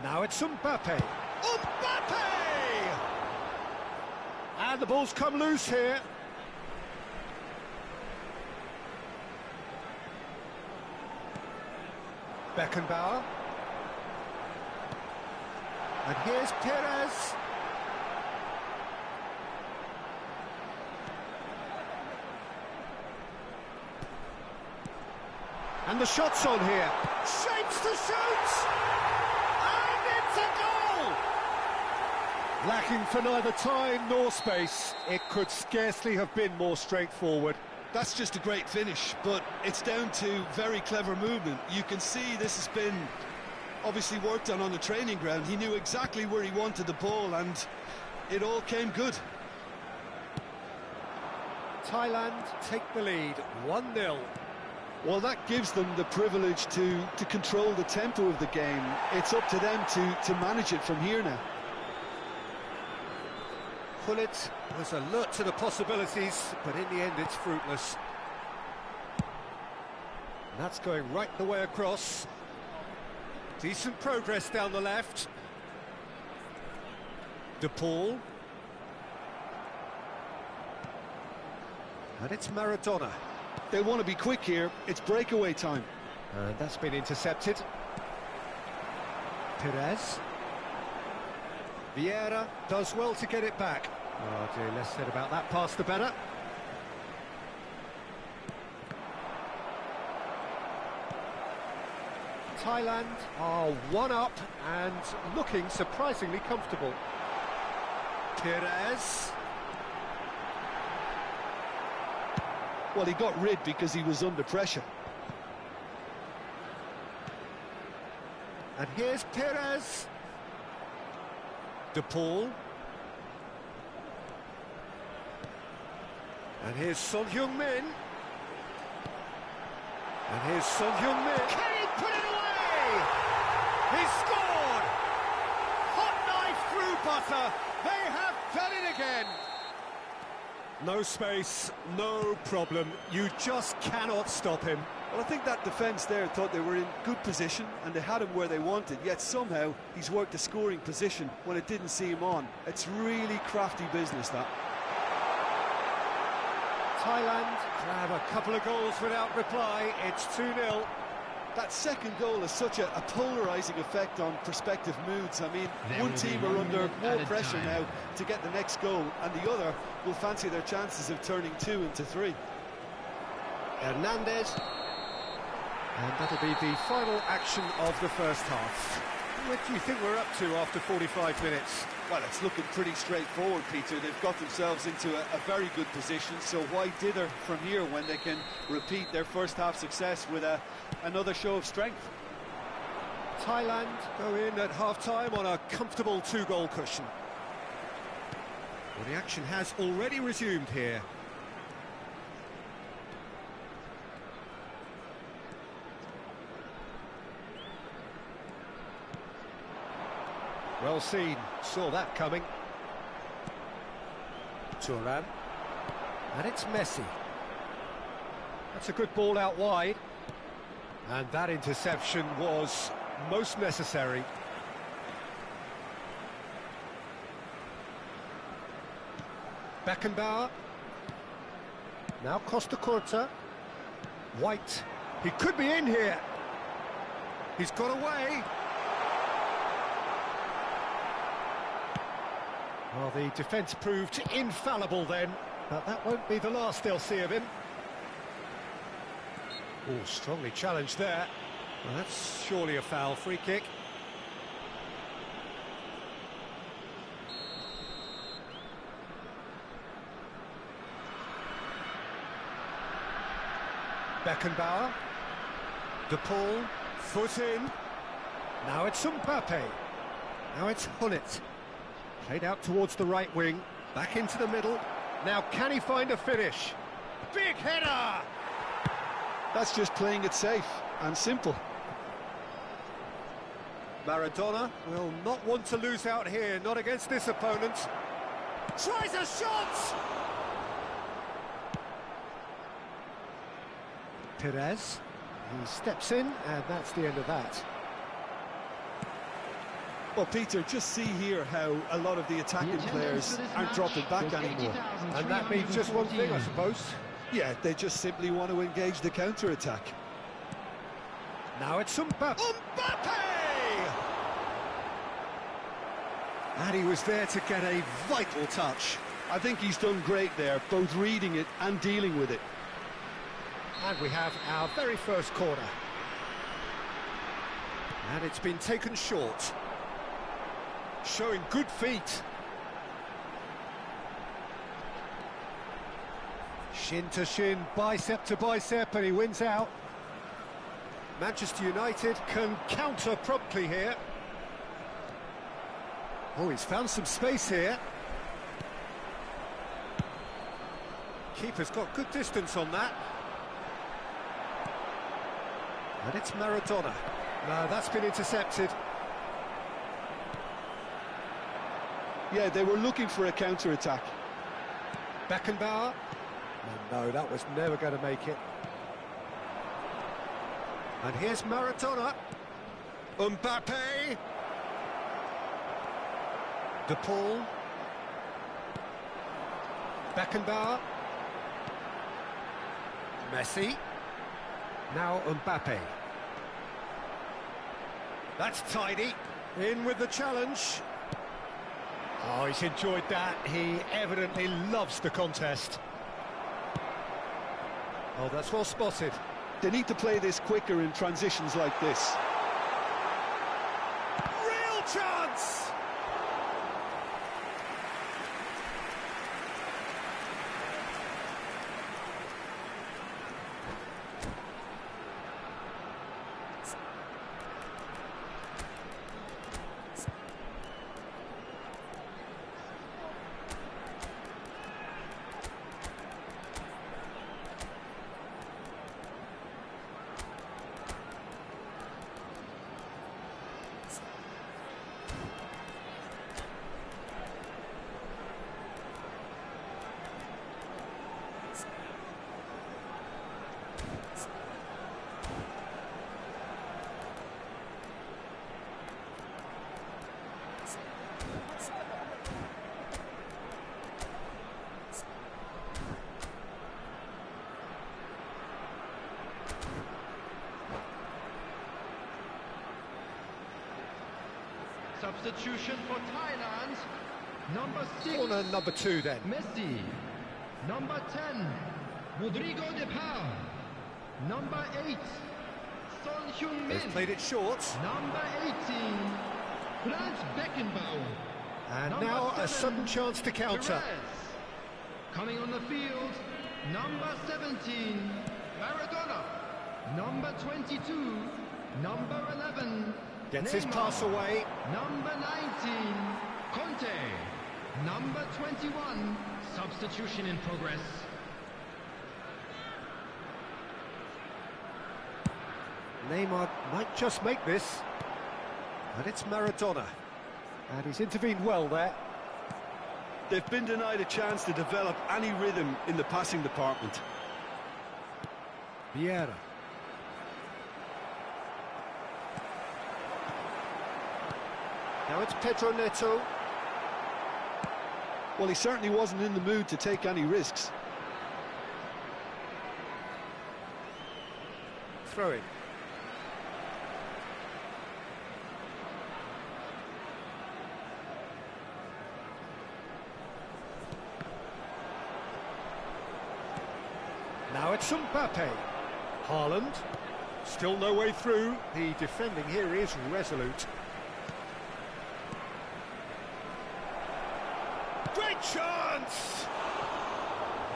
Now it's Mbappe. Mbappe! And the ball's come loose here. Beckenbauer. And here's Perez. And the shot's on here. Shapes to shoot! It's a goal! Lacking for neither time nor space. It could scarcely have been more straightforward.
That's just a great finish, but it's down to very clever movement. You can see this has been obviously worked on the training ground. He knew exactly where he wanted the ball, and it all came good.
Thailand take the lead, 1-0.
Well, that gives them the privilege to control the tempo of the game. It's up to them to manage it from here now.
Gullit was alert to the possibilities, but in the end it's fruitless. And that's going right the way across. Decent progress down the left. De Paul. And it's Maradona.
They want to be quick here. It's breakaway time.
And that's been intercepted. Perez. Vieira does well to get it back. Oh dear, less said about that pass the better. Thailand are 1 up and looking surprisingly comfortable. Perez.
Well, he got rid because he was under pressure.
And here's Perez. De Paul. And here's Son Heung-min. And here's Son Heung-min. Can he put it away? He scored! Hot knife through butter. They have done it again. No space, no problem. You just cannot stop him.
Well, I think that defence there thought they were in good position and they had him where they wanted, yet somehow he's worked a scoring position when it didn't see him on. It's really crafty business, that.
Thailand grab a couple of goals without reply. It's 2-0.
That second goal has such a polarising effect on prospective moods. I mean, one team are under more pressure now to get the next goal, and the other will fancy their chances of turning 2 into 3.
Hernandez. And that'll be the final action of the first half. What do you think we're up to after 45 minutes?
Well, it's looking pretty straightforward, Peter. They've got themselves into a very good position, so why dither from here when they can repeat their first half success with another show of strength?
Thailand go in at half-time on a comfortable 2-goal cushion. Well, the action has already resumed here. Well seen, saw that coming. Thuram. And it's Messi. That's a good ball out wide. And that interception was most necessary. Beckenbauer. Now Costa Curta. White. He could be in here. He's got away. Well, the defence proved infallible then, but that won't be the last they'll see of him. Oh, strongly challenged there. Well, that's surely a foul. Free kick. Beckenbauer. De Paul. Foot in. Now it's Mbappe. Now it's Hullet. Played out towards the right wing, back into the middle. Now can he find a finish? Big header!
That's just playing it safe and simple.
Maradona will not want to lose out here, not against this opponent. Tries a shot! Perez, he steps in, and that's the end of that.
Well, Peter, just see here how a lot of the attacking players aren't dropping back anymore.
And that means just one thing, I suppose.
Yeah, they just simply want to engage the counter-attack.
Now it's Mbappe! And he was there to get a vital touch.
I think he's done great there, both reading it and dealing with it.
And we have our very first corner. And it's been taken short. Showing good feet. Shin to shin, bicep to bicep, and he wins out. Manchester United can counter promptly here. Oh, he's found some space here. Keeper's got good distance on that. And it's Maradona. No, that's been intercepted.
Yeah, they were looking for a counter-attack.
Beckenbauer. No, that was never going to make it. And here's Maradona. Mbappe. De Paul. Beckenbauer. Messi. Now Mbappe. That's tidy. In with the challenge. Oh, he's enjoyed that. He evidently loves the contest. Oh, that's well spotted.
They need to play this quicker in transitions like this.
Real chance!
Substitution for Thailand. Number 6.
Corner number 2 then.
Messi. Number 10. Rodrigo de Paul. Number 8. Son Heung-min.
He's played it short.
Number 18. Franz Beckenbauer.
And
Number
now
7,
a sudden chance to counter.
Perez. Coming on the field, number 17, Maradona. Number 22, number 11,
Gets
Neymar.
his pass away.
Number 19, Conte. Number 21, substitution in progress.
Neymar might just make this. And it's Maradona. And he's intervened well there.
They've been denied a chance to develop any rhythm in the passing department.
Vieira. Now it's Pedro Neto.
Well, he certainly wasn't in the mood to take any risks.
Throw-in. Now it's Mbappe. Haaland. Still no way through. The defending here is resolute. Great chance!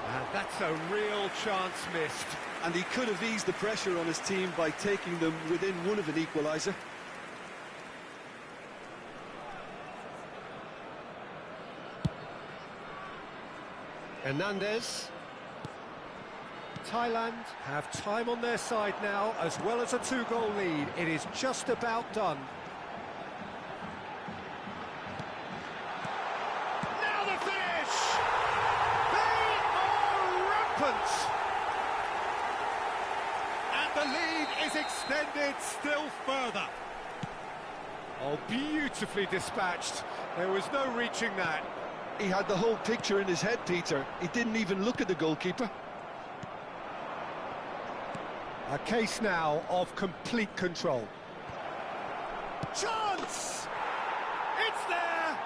And that's a real chance missed.
And he could have eased the pressure on his team by taking them within one of an equaliser.
Hernandez. Thailand have time on their side now, as well as a 2-goal lead. It is just about done. Now the finish! They are rampant! And the lead is extended still further. Oh, beautifully dispatched. There was no reaching that.
He had the whole picture in his head, Peter. He didn't even look at the goalkeeper.
A case now of complete control. Chance! It's there!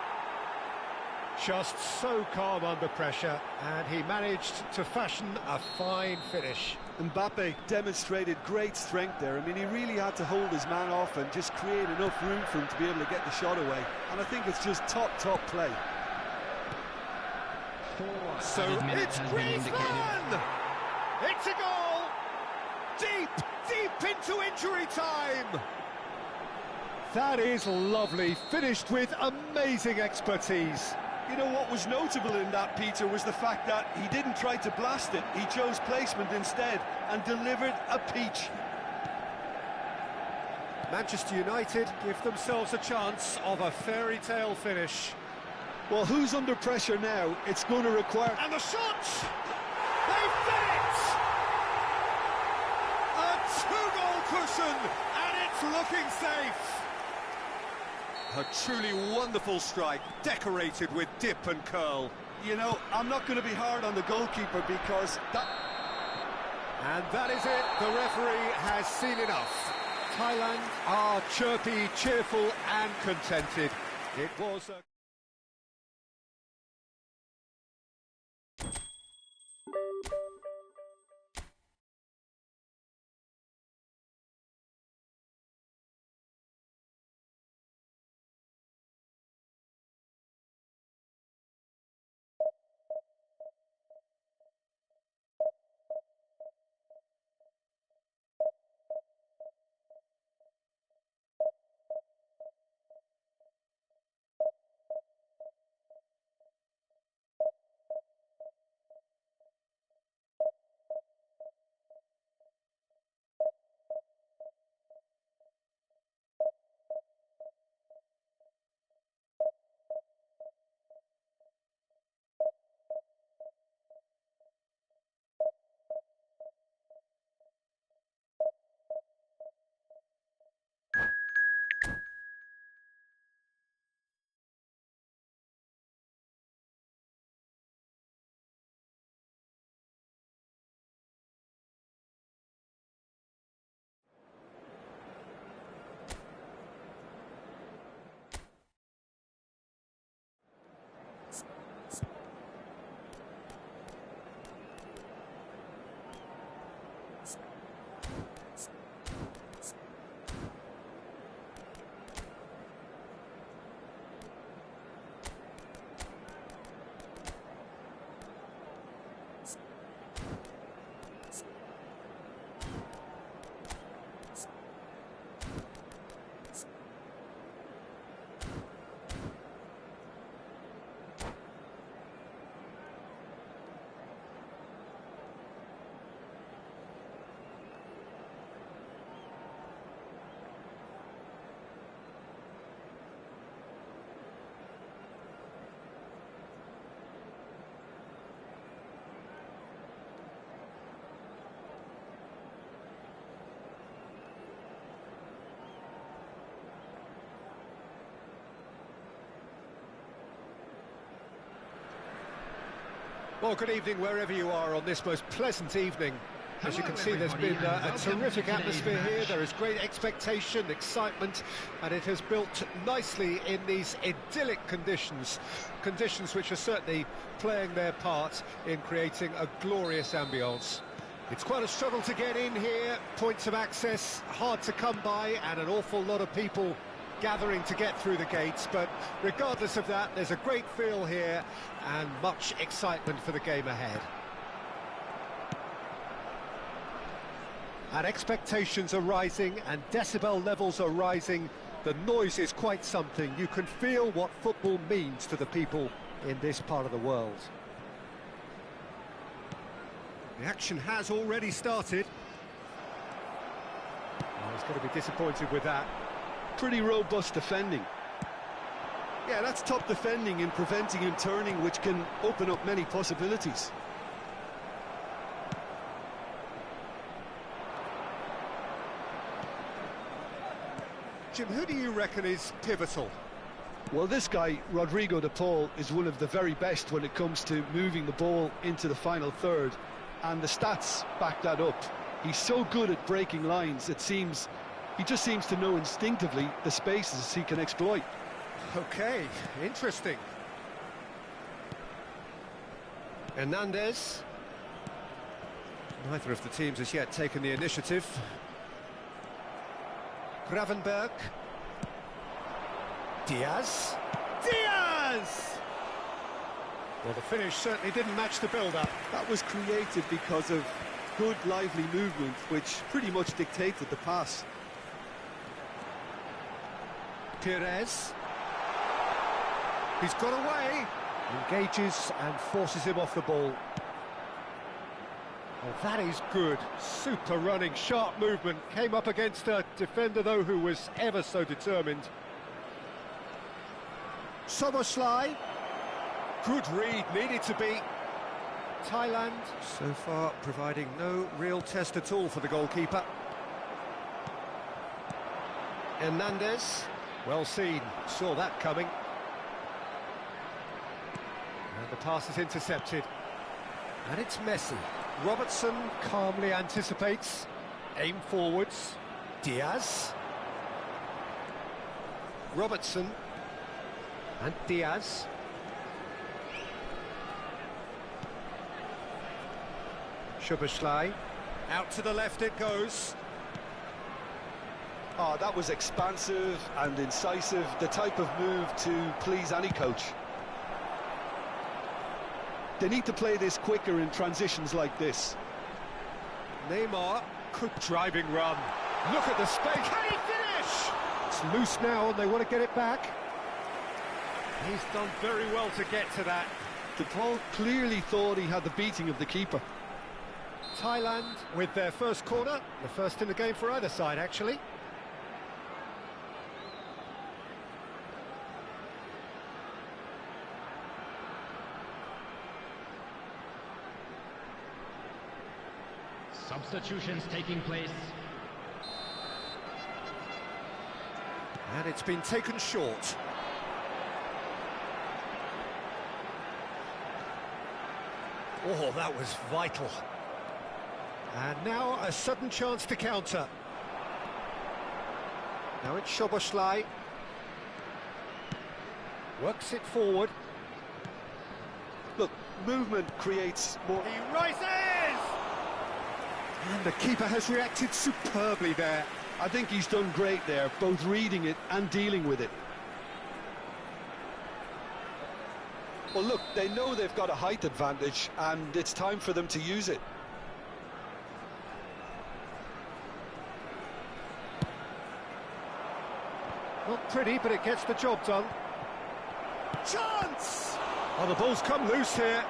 Just so calm under pressure, and he managed to fashion a fine finish.
Mbappe demonstrated great strength there. I mean, he really had to hold his man off and just create enough room for him to be able to get the shot away. And I think it's just top play.
So it's Griezmann! It's a goal! Deep into injury time! That is lovely, finished with amazing expertise.
You know what was notable in that, Peter, was the fact that he didn't try to blast it. He chose placement instead and delivered a peach.
Manchester United give themselves a chance of a fairy tale finish.
Well, who's under pressure now? It's going to require...
And the shot! They've done it! A 2-goal cushion, and it's looking safe. A truly wonderful strike, decorated with dip and curl.
You know, I'm not going to be hard on the goalkeeper because that...
And that is it. The referee has seen enough. Thailand are chirpy, cheerful and contented. It was a... Well, good evening wherever you are on this most pleasant evening. As you can see, there's been a terrific atmosphere here. There is great expectation, excitement, and it has built nicely in these idyllic conditions. Conditions which are certainly playing their part in creating a glorious ambience. It's quite a struggle to get in here, points of access hard to come by, and an awful lot of people gathering to get through the gates, but regardless of that, there's a great feel here and much excitement for the game ahead. And expectations are rising and decibel levels are rising. The noise is quite something. You can feel what football means to the people in this part of the world. The action has already started. Oh, he's going to be disappointed with that.
Pretty robust defending. Yeah, that's top defending in preventing him turning, which can open up many possibilities.
Jim, who do you reckon is pivotal?
Well, this guy, Rodrigo de Paul, is one of the very best when it comes to moving the ball into the final third, and the stats back that up. He's so good at breaking lines, it seems. He just seems to know instinctively the spaces he can exploit.
Okay, interesting. Hernandez. Neither of the teams has yet taken the initiative. Gravenberg. Diaz. Diaz! Well, the finish certainly didn't match the build-up.
That was created because of good, lively movement, which pretty much dictated the pass.
Perez. He's got away. Engages and forces him off the ball. Oh, that is good. Super running, sharp movement. Came up against a defender, though, who was ever so determined. Soboslai. Good read, needed to be. Thailand, so far, providing no real test at all for the goalkeeper. Hernandez. Well seen, saw that coming. And the pass is intercepted. And it's Messi. Robertson calmly anticipates. Aim forwards. Diaz. Robertson. And Diaz. Szoboszlai. Out to the left it goes.
Oh, that was expansive and incisive, the type of move to please any coach. They need to play this quicker in transitions like this.
Neymar, good driving run. Look at the space. Can he finish? It's loose now and they want to get it back. He's done very well to get to that.
The ball clearly thought he had the beating of the keeper.
Thailand with their first corner, the first in the game for either side, actually.
Substitutions taking place.
And it's been taken short. Oh, that was vital. And now a sudden chance to counter. Now it's Szoboszlai. Works it forward.
Look, movement creates more...
He rises! And the keeper has reacted superbly there.
I think he's done great there, both reading it and dealing with it. Well, look, they know they've got a height advantage, and it's time for them to use it.
Not pretty, but it gets the job done. Chance! Oh, the ball's come loose here.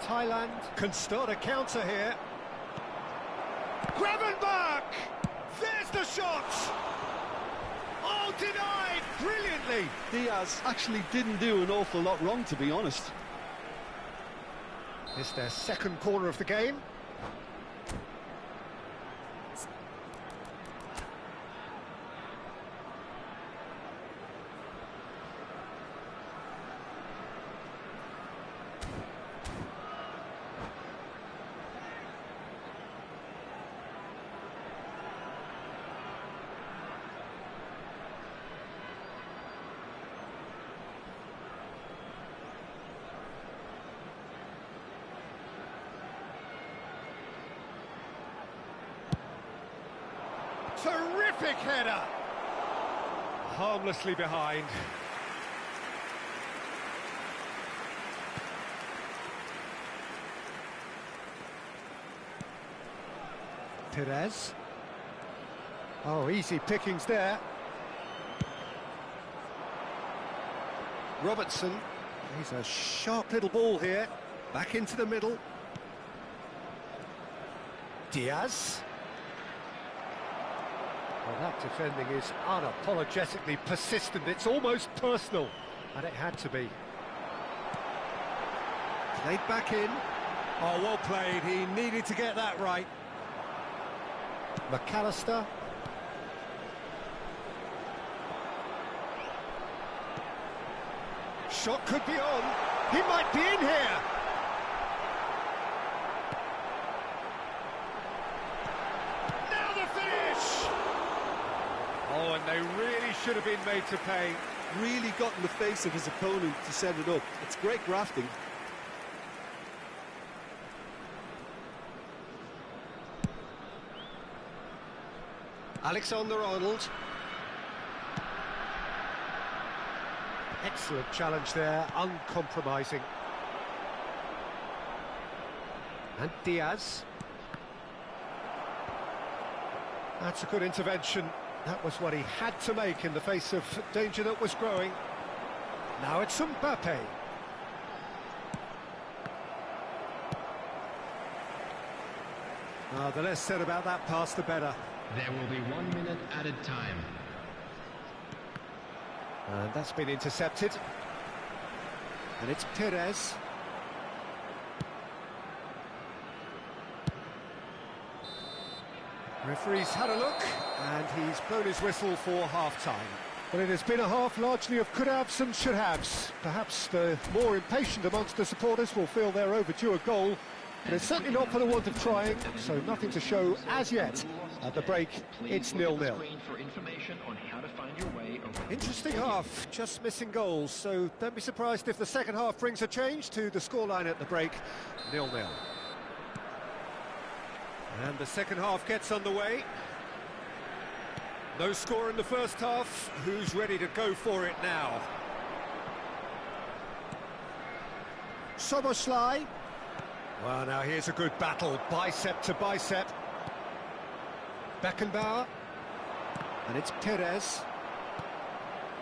Thailand can start a counter here. Gravenberch! There's the shot! Oh, denied brilliantly!
Diaz actually didn't do an awful lot wrong, to be honest.
It's their second corner of the game. Terrific header! Harmlessly behind. Perez. Oh, easy pickings there. Robertson. He's a sharp little ball here. Back into the middle. Diaz. Well, that defending is unapologetically persistent. It's almost personal, and it had to be. Played back in. Oh, well played. He needed to get that right. McAllister. Shot could be on. He might be in here. Now the finish! Oh, and they really should have been made to pay.
Really got in the face of his opponent to set it up. It's great grafting.
Alexander-Arnold. Excellent challenge there, uncompromising. And Diaz. That's a good intervention. That was what he had to make in the face of danger that was growing. Now it's Mbappe. The less said about that pass, the better.
There will be 1 minute added time.
And that's been intercepted. And it's Perez. Referee's had a look, and he's blown his whistle for half-time. Well, it has been a half largely of could-haves and should-haves. Perhaps the more impatient amongst the supporters will feel they're overdue a goal, But it's certainly not for the want of trying, so nothing to show as yet. At the break, it's 0-0. Interesting half, just missing goals, so don't be surprised if the second half brings a change to the scoreline at the break, 0-0. And the second half gets underway. No score in the first half. Who's ready to go for it now? Soboslai. Well, now here's a good battle, bicep to bicep. Beckenbauer. And it's Perez.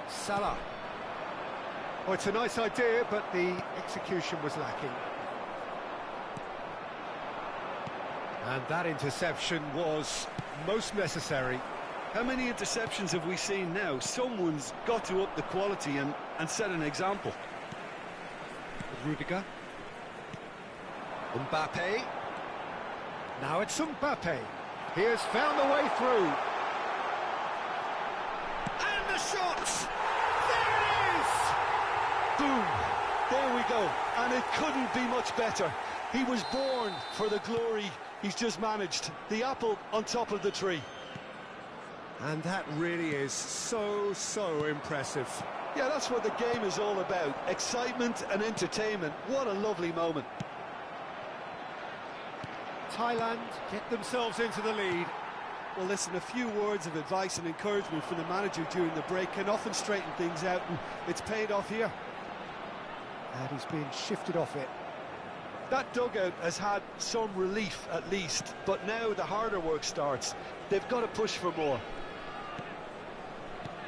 Salah. Oh, it's a nice idea, but the execution was lacking. And that interception was most necessary.
How many interceptions have we seen now? Someone's got to up the quality and set an example.
Rudiger. Mbappe. Now it's Mbappe. He has found a way through. And the shot! There it is!
Boom! There we go. And it couldn't be much better. He was born for the glory he's just managed. The apple on top of the tree.
And that really is so impressive.
Yeah, that's what the game is all about. Excitement and entertainment. What a lovely moment.
Thailand get themselves into the lead.
Well, listen, a few words of advice and encouragement from the manager during the break can often straighten things out, and it's paid off here.
And he's being shifted off it.
That dugout has had some relief at least, but now the harder work starts. They've got to push for more.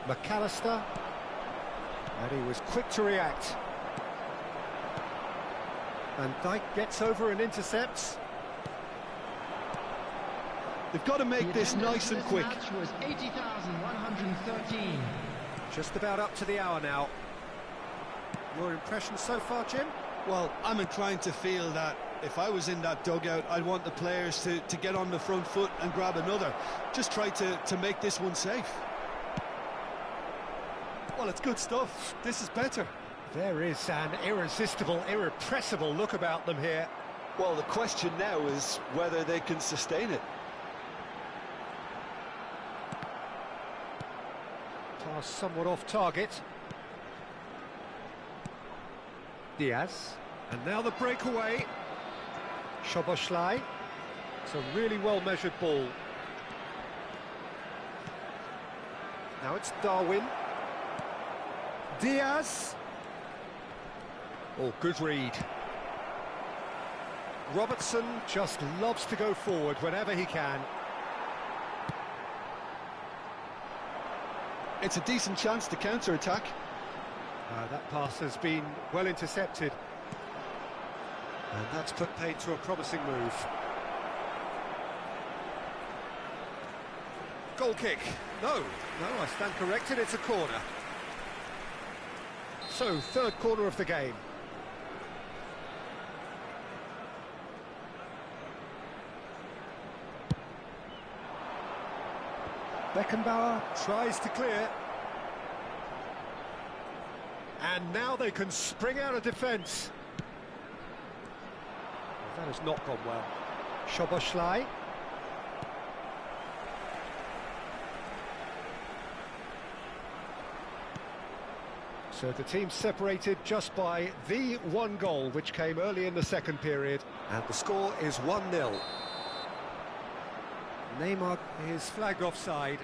McAllister, and he was quick to react. Van Dijk gets over and intercepts.
They've got to make this nice and quick.
Match was 80,113.
Just about up to the hour now. Your impression so far, Jim?
Well, I'm inclined to feel that if I was in that dugout, I'd want the players to get on the front foot and grab another. Just try to make this one safe. Well, it's good stuff. This is better.
There is an irresistible, irrepressible look about them here.
Well, the question now is whether they can sustain it.
Pass somewhat off target. Diaz. And now the breakaway. Soboslai. It's a really well-measured ball. Now it's Darwin. Diaz. Oh, good read. Robertson just loves to go forward whenever he can.
It's a decent chance to counter-attack.
That pass has been well intercepted. And that's put paid to a promising move. Goal kick. No, I stand corrected, it's a corner. So, third corner of the game. Beckenbauer tries to clear. And now they can spring out of defence. That has not gone well. Soboslai. So the team separated just by the one goal, which came early in the second period. And the score is 1-0. Neymar is flagged offside.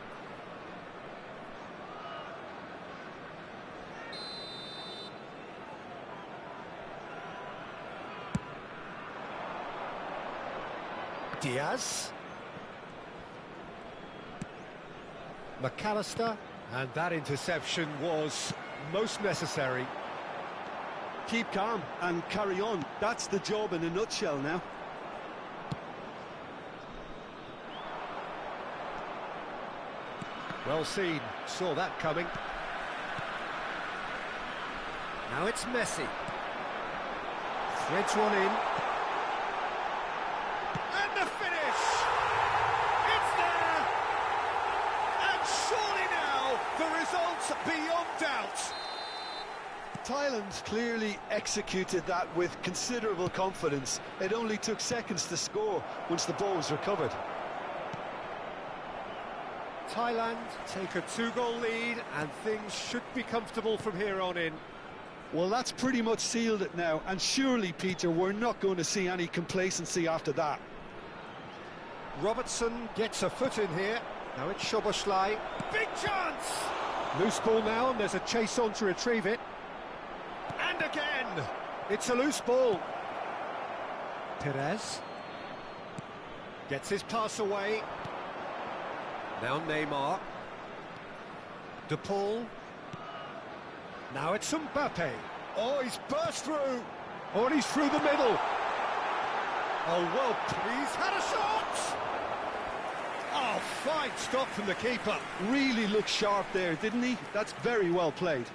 Diaz. McAllister. And that interception was most necessary.
Keep calm and carry on. That's the job in a nutshell now.
Well seen, saw that coming. Now it's Messi. Threads one in. And the finish! It's there! And surely now, the result's beyond doubt.
Thailand clearly executed that with considerable confidence. It only took seconds to score once the ball was recovered.
Thailand take a 2-goal lead and things should be comfortable from here on in.
Well, that's pretty much sealed it now, and surely, Peter, we're not going to see any complacency after that.
Robertson gets a foot in here. Now it's Szoboszlai. Big chance! Loose ball now, and there's a chase on to retrieve it. And again! It's a loose ball. Perez gets his pass away. Now Neymar. De Paul. Now it's Mbappe. Oh, he's burst through. Oh, and he's through the middle. Oh, well, he's had a shot! Oh, fine stop from the keeper.
Really looked sharp there, didn't he? That's very well played.